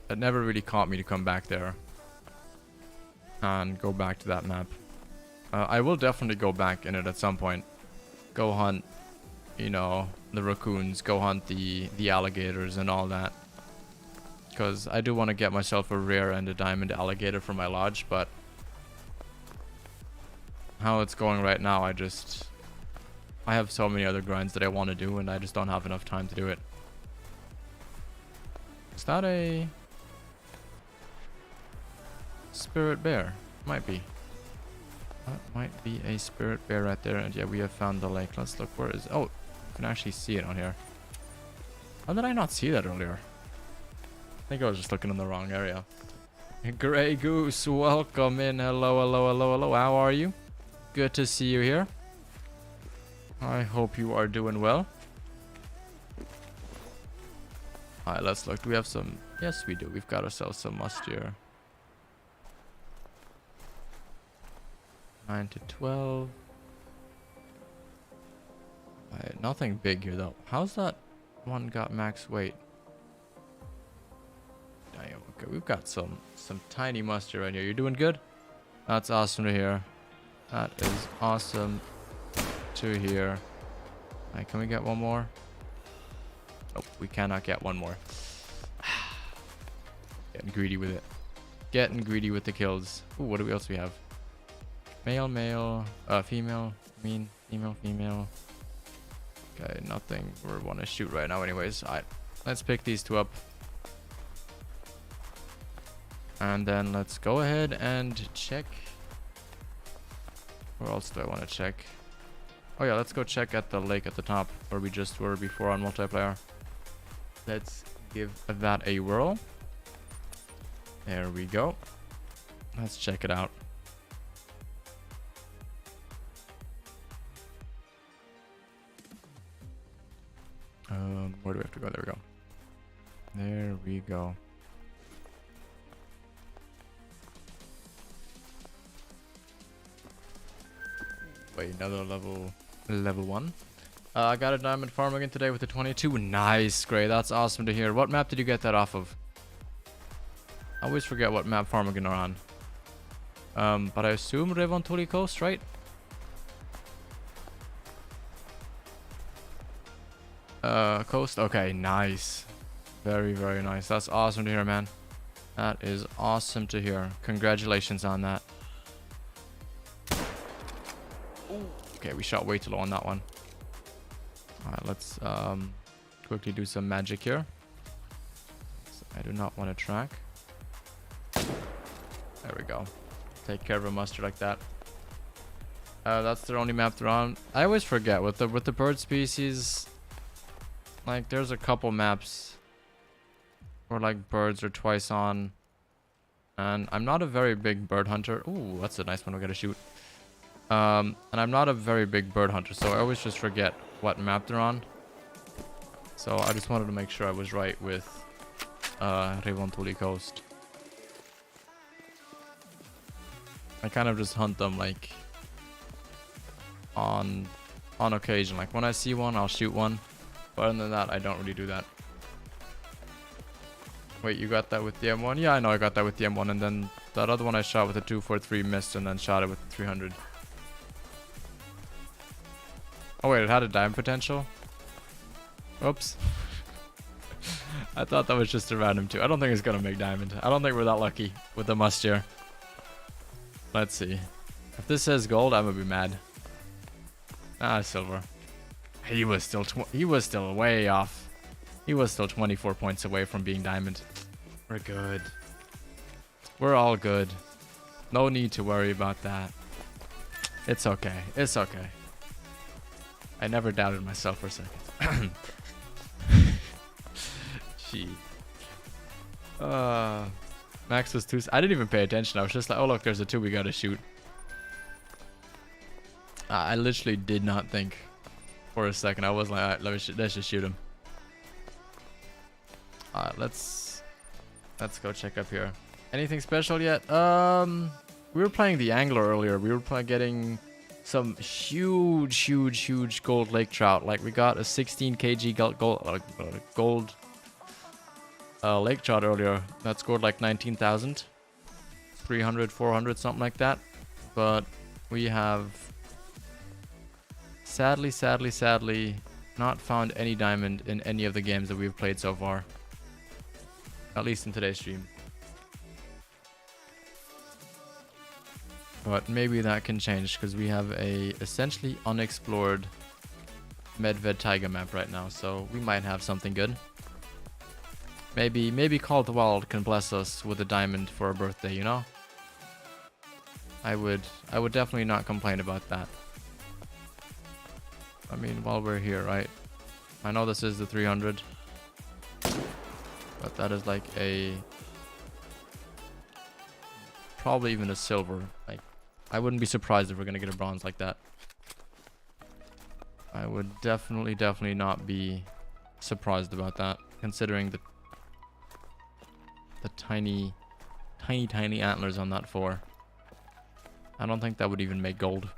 really caught me to come back there and go back to that map. I will definitely go back in it at some point. Go hunt, you know, the raccoons, go hunt the alligators and all that. Because I do want to get myself a rare and a diamond alligator for my lodge, but how it's going right now, I have so many other grinds that I want to do, and I just don't have enough time to do it. Is that a spirit bear? Might be. That might be a spirit bear right there, and yeah, we have found the lake. Let's look. Where is it? Oh, you can actually see it on here. How did I not see that earlier? I think I was just looking in the wrong area. Grey Goose, welcome in. Hello, hello, hello, hello. How are you? Good to see you here. I hope you are doing well. Alright, let's look. Do we have some? Yes, we do. We've got ourselves some must here. 9 to 12. Alright, nothing big here though. How's that one got max weight? Damn, okay, we've got some tiny mustard right here. You're doing good? That's awesome to hear. That is awesome to hear. Alright, can we get one more? Nope, we cannot get one more. Getting greedy with it. Getting greedy with the kills. Ooh, what do we else we have? Male, male, female, female, female. Okay, nothing we want to shoot right now anyways. Alright, let's pick these two up. And then let's go ahead and check. Where else do I want to check? Oh yeah, let's go check at the lake at the top where we just were before on multiplayer. Let's give that a whirl. There we go. Let's check it out. Where do we have to go? There we go. There we go. Wait, another level 1. I got a diamond farm again today with the 22. Nice, Gray. That's awesome to hear. What map did you get that off of? I always forget what map Farmagon are on. But I assume Revontuli Coast, right? Coast? Okay, nice. Very, very nice. That's awesome to hear, man. That is awesome to hear. Congratulations on that. Okay, we shot way too low on that one. Alright, let's quickly do some magic here. I do not want to track. There we go. Take care of a mustard like that. That's their only map they're on. I always forget with the bird species. Like, there's a couple maps where like birds are twice on, and I'm not a very big bird hunter. Ooh, that's a nice one we gotta shoot. And I'm not a very big bird hunter, so I always just forget what map they're on. So I just wanted to make sure I was right with Revontuli Coast. I kind of just hunt them like on occasion. Like when I see one, I'll shoot one. But other than that, I don't really do that. Wait, you got that with the M1? Yeah, I know I got that with the M1, and then that other one I shot with a 243 missed, and then shot it with the 300. Oh wait, it had a diamond potential? Oops. I thought that was just a random 2. I don't think it's gonna make diamond. I don't think we're that lucky with the must here. Let's see. If this says gold, I'm gonna be mad. Ah, silver. He was still way off. He was still 24 points away from being diamond. We're good. We're all good. No need to worry about that. It's okay. It's okay. I never doubted myself for a second. Gee. Max was 2. I didn't even pay attention. I was just like, oh look, there's a 2 we gotta shoot. I literally did not think for a second. I was like, alright, let's just shoot him. Alright, let's go check up here. Anything special yet? We were playing the angler earlier. We were getting some huge gold lake trout. Like we got a 16 kg gold lake trout earlier. That scored like 19,000, 300, 400, something like that. But we have sadly not found any diamond in any of the games that we've played so far. At least in today's stream. But maybe that can change because we have a essentially unexplored Medved Taiga map right now, so we might have something good. Maybe Call of the Wild can bless us with a diamond for our birthday, you know? I would definitely not complain about that. I mean, while we're here, right? I know this is the 300. But that is like a... probably even a silver. Like, I wouldn't be surprised if we're gonna get a bronze like that. I would definitely not be surprised about that, considering the tiny antlers on that 4. I don't think that would even make gold.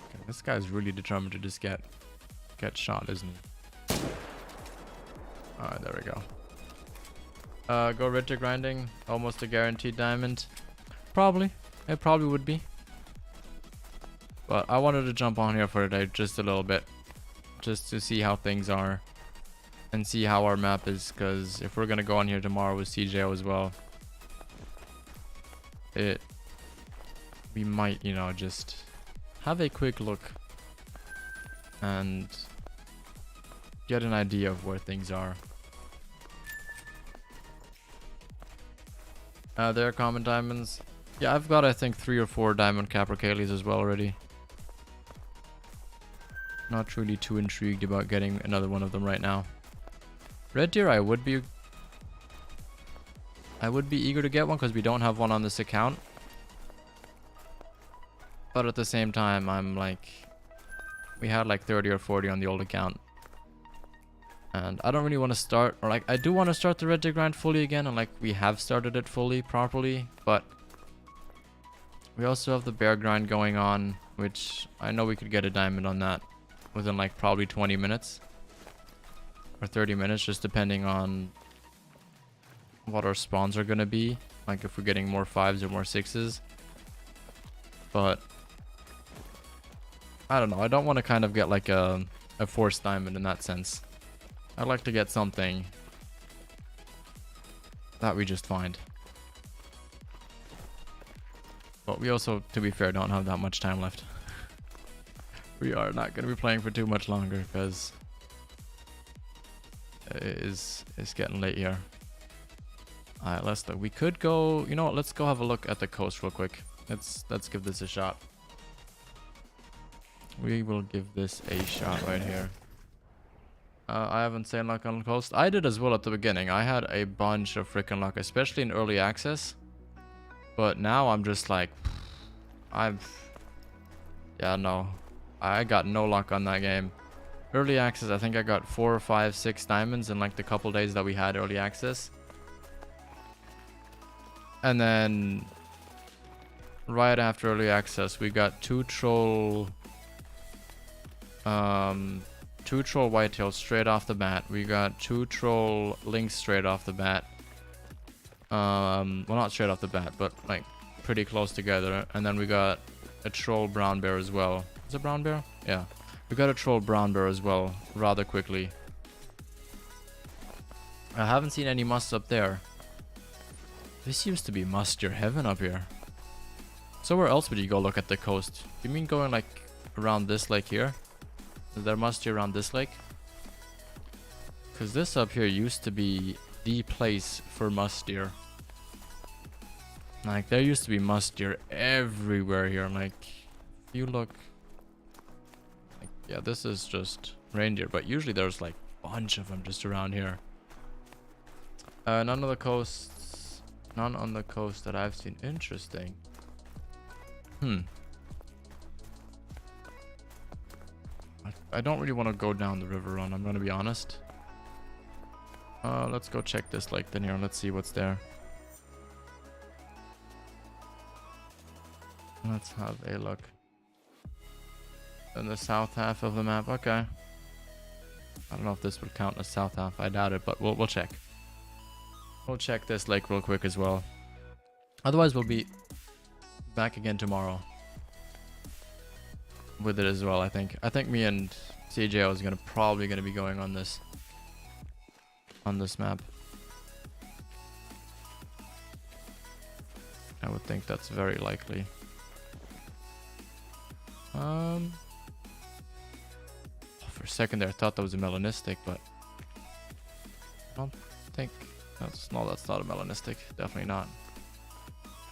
Okay, this guy's really determined to just get shot, isn't he? Alright, there we go. Go Ritter grinding. Almost a guaranteed diamond. Probably. It probably would be. But I wanted to jump on here for today just a little bit. Just to see how things are. And see how our map is. Because if we're going to go on here tomorrow with CJO as well. We might, you know, just have a quick look. And get an idea of where things are. There are common diamonds. Yeah, I've got I think 3 or 4 diamond capercaillies as well already. Not really too intrigued about getting another one of them right now. Red deer, I would be eager to get one because we don't have one on this account. But at the same time, I'm like, we had like 30 or 40 on the old account. And I don't really want to start, or like, I do want to start the Red Deer grind fully again, and like, we have started it fully, properly, but we also have the bear grind going on, which I know we could get a diamond on that within like probably 20 minutes or 30 minutes, just depending on what our spawns are going to be, like if we're getting more 5s or more 6s. But I don't know, I don't want to kind of get like a forced diamond in that sense. I'd like to get something that we just find. But we also, to be fair, don't have that much time left. We are not going to be playing for too much longer because it's getting late here. Alright, let's look. We could go, you know what, let's go have a look at the coast real quick. Let's give this a shot. We will give this a shot right here. I have insane luck on the coast. I did as well at the beginning. I had a bunch of freaking luck, especially in early access. But now I'm just like, yeah, no. I got no luck on that game. Early access, I think I got 4, 5, 6 diamonds in like the couple days that we had early access. And then right after early access, we got two troll whitetails straight off the bat. We got two troll lynx straight off the bat. Well, not straight off the bat, but like pretty close together. And then we got a troll brown bear as well. Is it brown bear? Yeah. We got a troll brown bear as well, rather quickly. I haven't seen any musts up there. This used to be mustier heaven up here. So where else would you go look at the coast? You mean going like around this lake here? Is there mustier around this lake? Because this up here used to be the place for mustier. Like there used to be mustier everywhere here. Like if you look, like, yeah, this is just reindeer, but usually there's like a bunch of them just around here. None on the coast that I've seen. Interesting. I don't really want to go down the river run, I'm gonna be honest. Let's go check this lake then here. Let's see what's there. Let's have a look. In the south half of the map, okay. I don't know if this would count as south half. I doubt it, but we'll check. We'll check this lake real quick as well. Otherwise, we'll be back again tomorrow with it as well. I think me and CJ is probably gonna be going on this map. I would think that's very likely. For a second there, I thought that was a melanistic, but I don't think that's not a melanistic. Definitely not.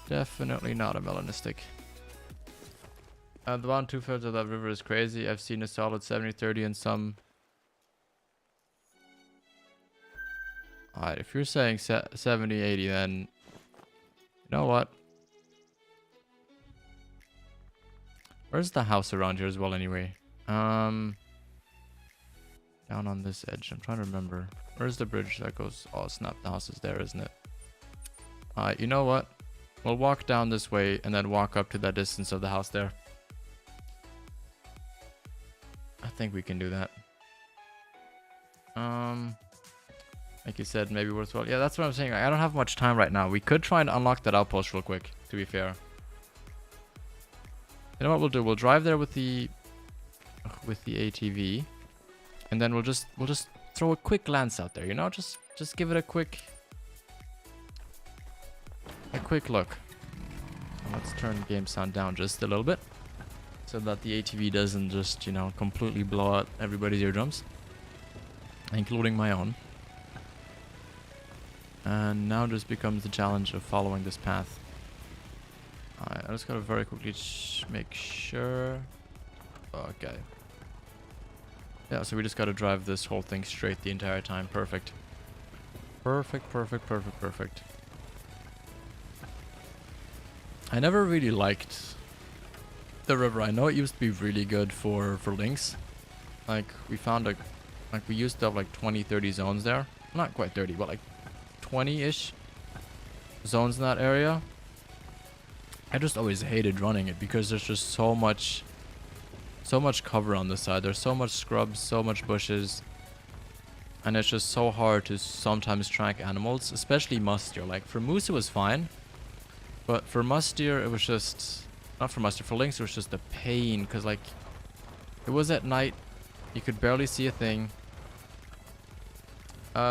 Definitely not a melanistic. The bottom 2/3 of that river is crazy. I've seen a solid 70-30 and some. Alright, if you're saying 70-80, then you know what? Where's the house around here as well anyway? Down on this edge. I'm trying to remember. Where's the bridge that goes? Oh snap, the house is there, isn't it? Alright, you know what? We'll walk down this way and then walk up to that distance of the house there. I think we can do that. Like you said, maybe worthwhile. Yeah, that's what I'm saying. I don't have much time right now. We could try and unlock that outpost real quick, to be fair. You know what we'll do? We'll drive there with the ATV, and then we'll just throw a quick glance out there. You know, just give it a quick look. Let's turn game sound down just a little bit, so that the ATV doesn't just, you know, completely blow out everybody's eardrums, including my own. And now just becomes the challenge of following this path. I just gotta very quickly make sure. Okay. Yeah, so we just gotta drive this whole thing straight the entire time. Perfect. Perfect, perfect, perfect, perfect. I never really liked the river. I know it used to be really good for lynx. Like we found we used to have like 20-30 zones there. Not quite 30, but like 20-ish zones in that area. I just always hated running it because there's just so much cover on the side. There's so much scrubs, so much bushes, and it's just so hard to sometimes track animals, especially mustier. Like for moose it was fine, but for mustier it was just not for mustier. For lynx it was just a pain because like it was at night, you could barely see a thing.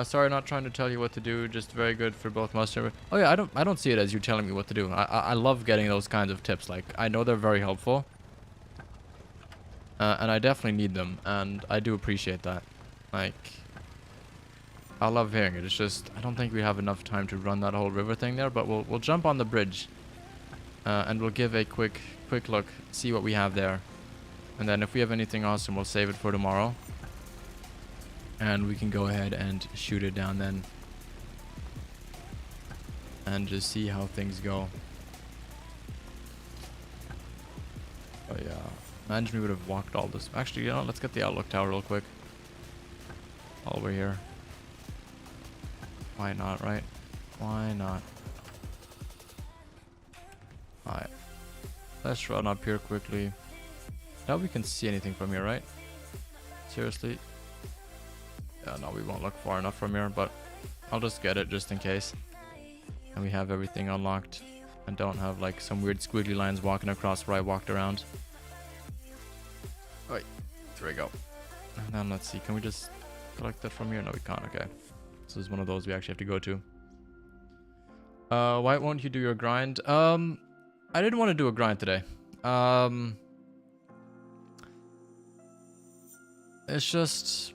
Sorry, not trying to tell you what to do. Just very good for both muster. Oh yeah, I don't see it as you telling me what to do. I love getting those kinds of tips. Like I know they're very helpful, and I definitely need them, and I do appreciate that. Like I love hearing it. It's just I don't think we have enough time to run that whole river thing there. But we'll jump on the bridge, and we'll give a quick look, see what we have there, and then if we have anything awesome, we'll save it for tomorrow. And we can go ahead and shoot it down then. And just see how things go. Oh yeah. Imagine we would have walked all this. Actually, you know, let's get the outlook tower real quick. While we're here. Why not, right? Why not? Alright. Let's run up here quickly. Now we can see anything from here, right? Seriously? Yeah, no, we won't look far enough from here, but I'll just get it just in case. And we have everything unlocked. And don't have like some weird squiggly lines walking across where I walked around. Right, there we go. And then let's see, can we just collect that from here? No, we can't, okay. This is one of those we actually have to go to. Why won't you do your grind? I didn't want to do a grind today. It's just,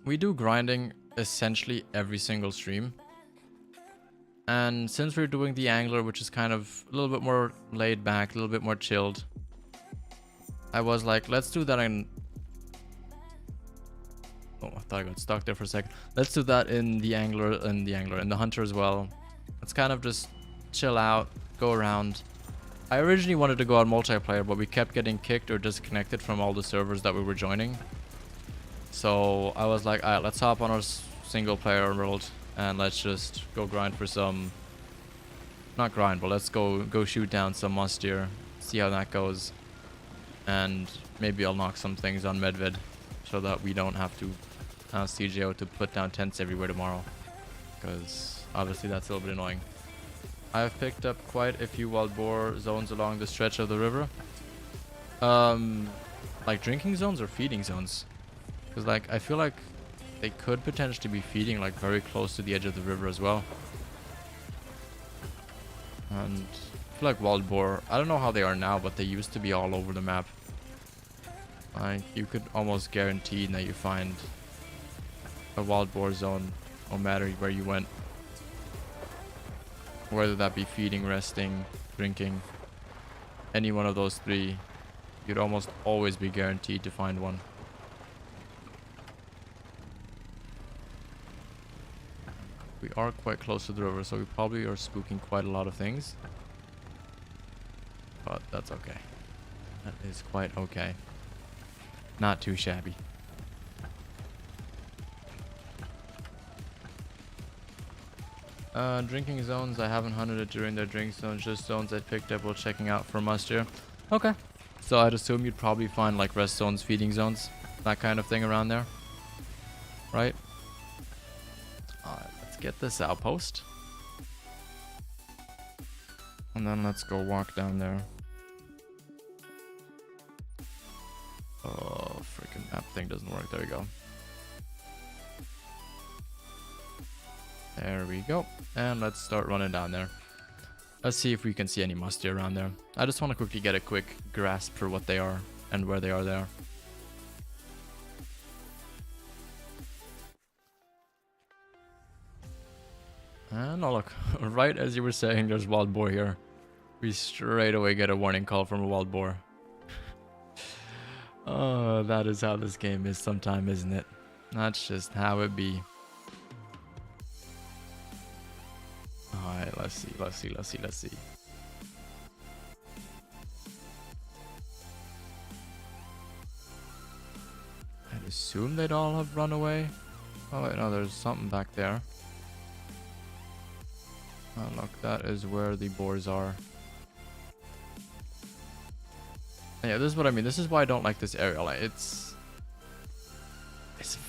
we do grinding essentially every single stream. And since we're doing the angler, which is kind of a little bit more laid back, a little bit more chilled, I was like, let's do that in... Oh, I thought I got stuck there for a second. Let's do that in the angler, in the hunter as well. Let's kind of just chill out, go around. I originally wanted to go on multiplayer, but we kept getting kicked or disconnected from all the servers that we were joining. So I was like, alright, let's hop on our single player world and let's just go grind for some... Not grind, but let's go shoot down some must deer, see how that goes. And maybe I'll knock some things on Medved so that we don't have to ask CJO to put down tents everywhere tomorrow. Because obviously that's a little bit annoying. I've picked up quite a few wild boar zones along the stretch of the river. Like drinking zones or feeding zones? Because like I feel like they could potentially be feeding like very close to the edge of the river as well. And I feel like wild boar, I don't know how they are now, but they used to be all over the map. Like you could almost guarantee that you find a wild boar zone no matter where you went. Whether that be feeding, resting, drinking, any one of those three, you'd almost always be guaranteed to find one. We are quite close to the river, so we probably are spooking quite a lot of things. But that's okay. That is quite okay. Not too shabby. Drinking zones, I haven't hunted it during their drink zones, just zones I picked up while checking out for must deer. Okay. So I'd assume you'd probably find like rest zones, feeding zones, that kind of thing around there. Right? Alright, let's get this outpost. And then let's go walk down there. Oh, freaking map thing doesn't work. There we go. There we go. And let's start running down there. Let's see if we can see any must deer around there. I just want to quickly get a quick grasp for what they are and where they are there. And oh look, right as you were saying there's wild boar here, we straight away get a warning call from a wild boar. Oh, that is how this game is sometimes, isn't it? That's just how it be. Alright, let's see. I'd assume they'd all have run away. Oh wait, no, there's something back there. Oh look, that is where the boars are. Yeah, this is what I mean. This is why I don't like this area. Like, it's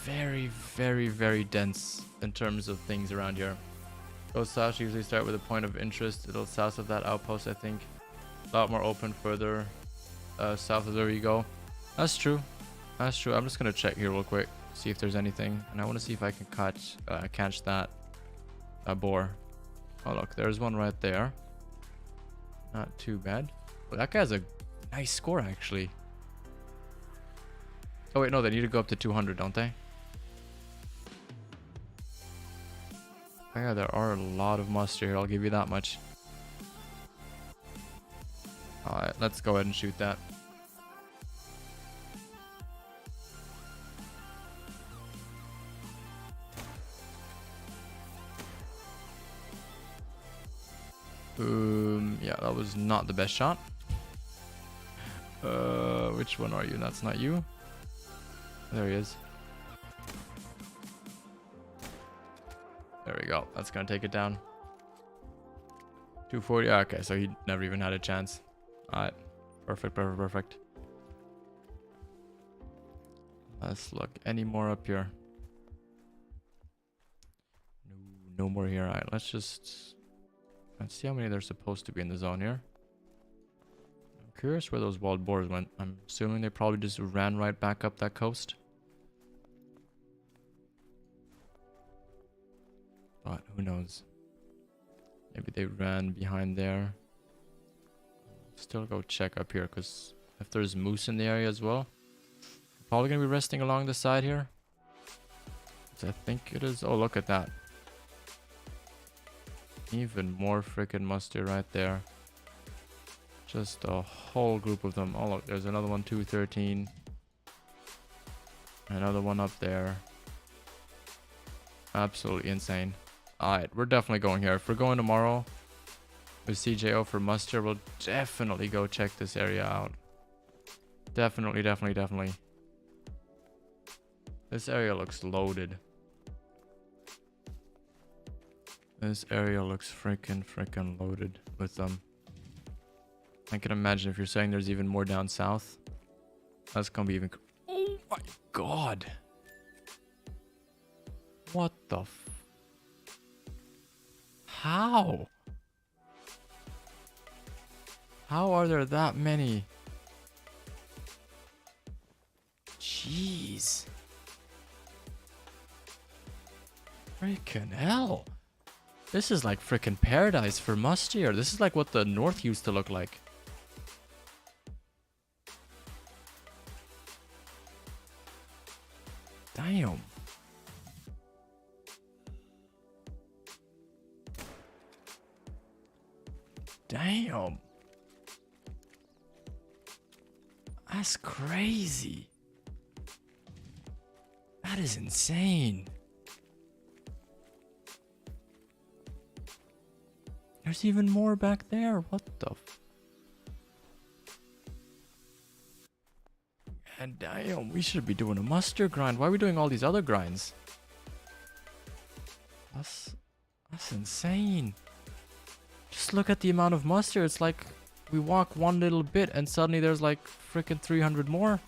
very, very, very dense in terms of things around here. Those south usually start with a point of interest. A little south of that outpost, I think. A lot more open further south of there you go. That's true. That's true. I'm just gonna check here real quick, see if there's anything, and I want to see if I can catch that boar. Oh look, there's one right there. Not too bad. Well, that guy has a nice score actually. Oh wait, no, they need to go up to 200, don't they? Oh yeah, there are a lot of must here, I'll give you that much. Alright, let's go ahead and shoot that. Yeah, that was not the best shot. Which one are you? That's not you. There he is. There we go. That's gonna take it down. 240. Okay, so he never even had a chance. Alright. Perfect, perfect, perfect. Let's look. Any more up here? No, no more here. Alright, let's see how many there's supposed to be in the zone here. I'm curious where those wild boars went. I'm assuming they probably just ran right back up that coast. But who knows? Maybe they ran behind there. Still go check up here, because if there's moose in the area as well, probably gonna be resting along the side here. I think it is. Oh, look at that. Even more freaking musty right there. Just a whole group of them. Oh, look, there's another one, 213. Another one up there. Absolutely insane. Alright, we're definitely going here. If we're going tomorrow with CJO for muster, we'll definitely go check this area out. Definitely, definitely, definitely. This area looks loaded. This area looks freaking loaded with them. I can imagine if you're saying there's even more down south. That's gonna be even... Oh my god! What the f... How? How are there that many? Jeez. Freaking hell. This is like freaking paradise for mustier. This is like what the north used to look like. Damn. Damn. That's crazy. That is insane. There's even more back there. What the f... And damn, we should be doing a muster grind. Why are we doing all these other grinds? That's insane. Just look at the amount of muster. It's like we walk one little bit and suddenly there's like freaking 300 more.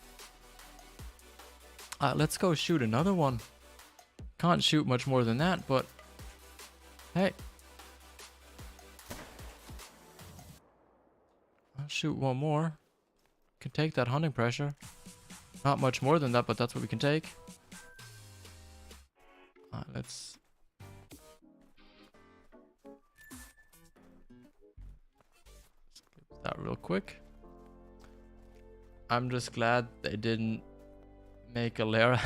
Let's go shoot another one. Can't shoot much more than that, but hey. I'll shoot one more. Can take that hunting pressure. Not much more than that, but that's what we can take. Let's... that real quick. I'm just glad they didn't make a lair.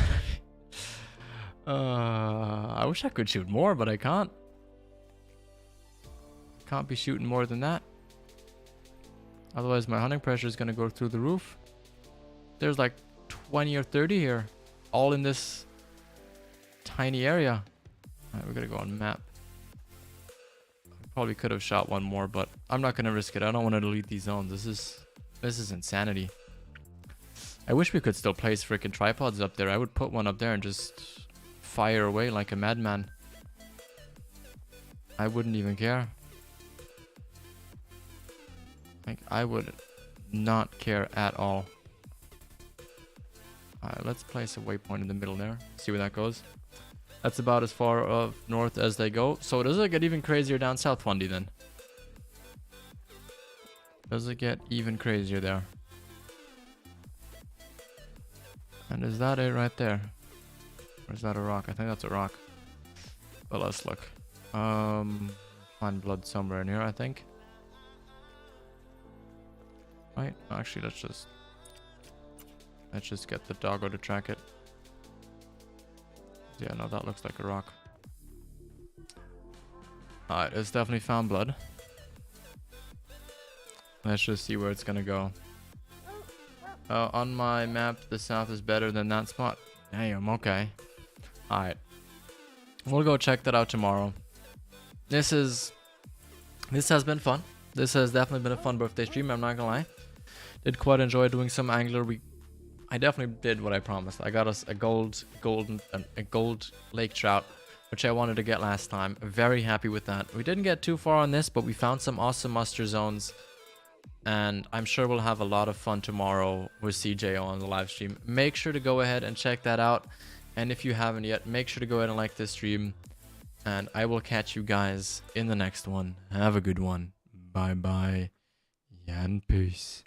I wish I could shoot more, but I can't. Can't be shooting more than that. Otherwise my hunting pressure is gonna go through the roof. There's like 20 or 30 here, all in this tiny area. Alright, we're gonna go on map. Probably could have shot one more, but I'm not gonna risk it. I don't want to delete these zones. This is insanity. I wish we could still place freaking tripods up there. I would put one up there and just fire away like a madman. I wouldn't even care. Like, I would not care at all. Alright, let's place a waypoint in the middle there. See where that goes. That's about as far up north as they go. So does it get even crazier down south, Fundy, then? Does it get even crazier there? And is that it right there? Or is that a rock? I think that's a rock. But let's look. Find blood somewhere in here, I think. Right? Actually, let's just get the doggo to track it. Yeah, no, that looks like a rock. Alright, it's definitely found blood. Let's just see where it's gonna go. On my map, the south is better than that spot. Damn, okay. Alright. We'll go check that out tomorrow. This has been fun. This has definitely been a fun birthday stream, I'm not gonna lie. Did quite enjoy doing some angler. I definitely did what I promised. I got us a gold lake trout, which I wanted to get last time. Very happy with that. We didn't get too far on this, but we found some awesome muster zones. And I'm sure we'll have a lot of fun tomorrow with CJ on the live stream. Make sure to go ahead and check that out. And if you haven't yet, make sure to go ahead and like this stream. And I will catch you guys in the next one. Have a good one. Bye bye. Yeah, and peace.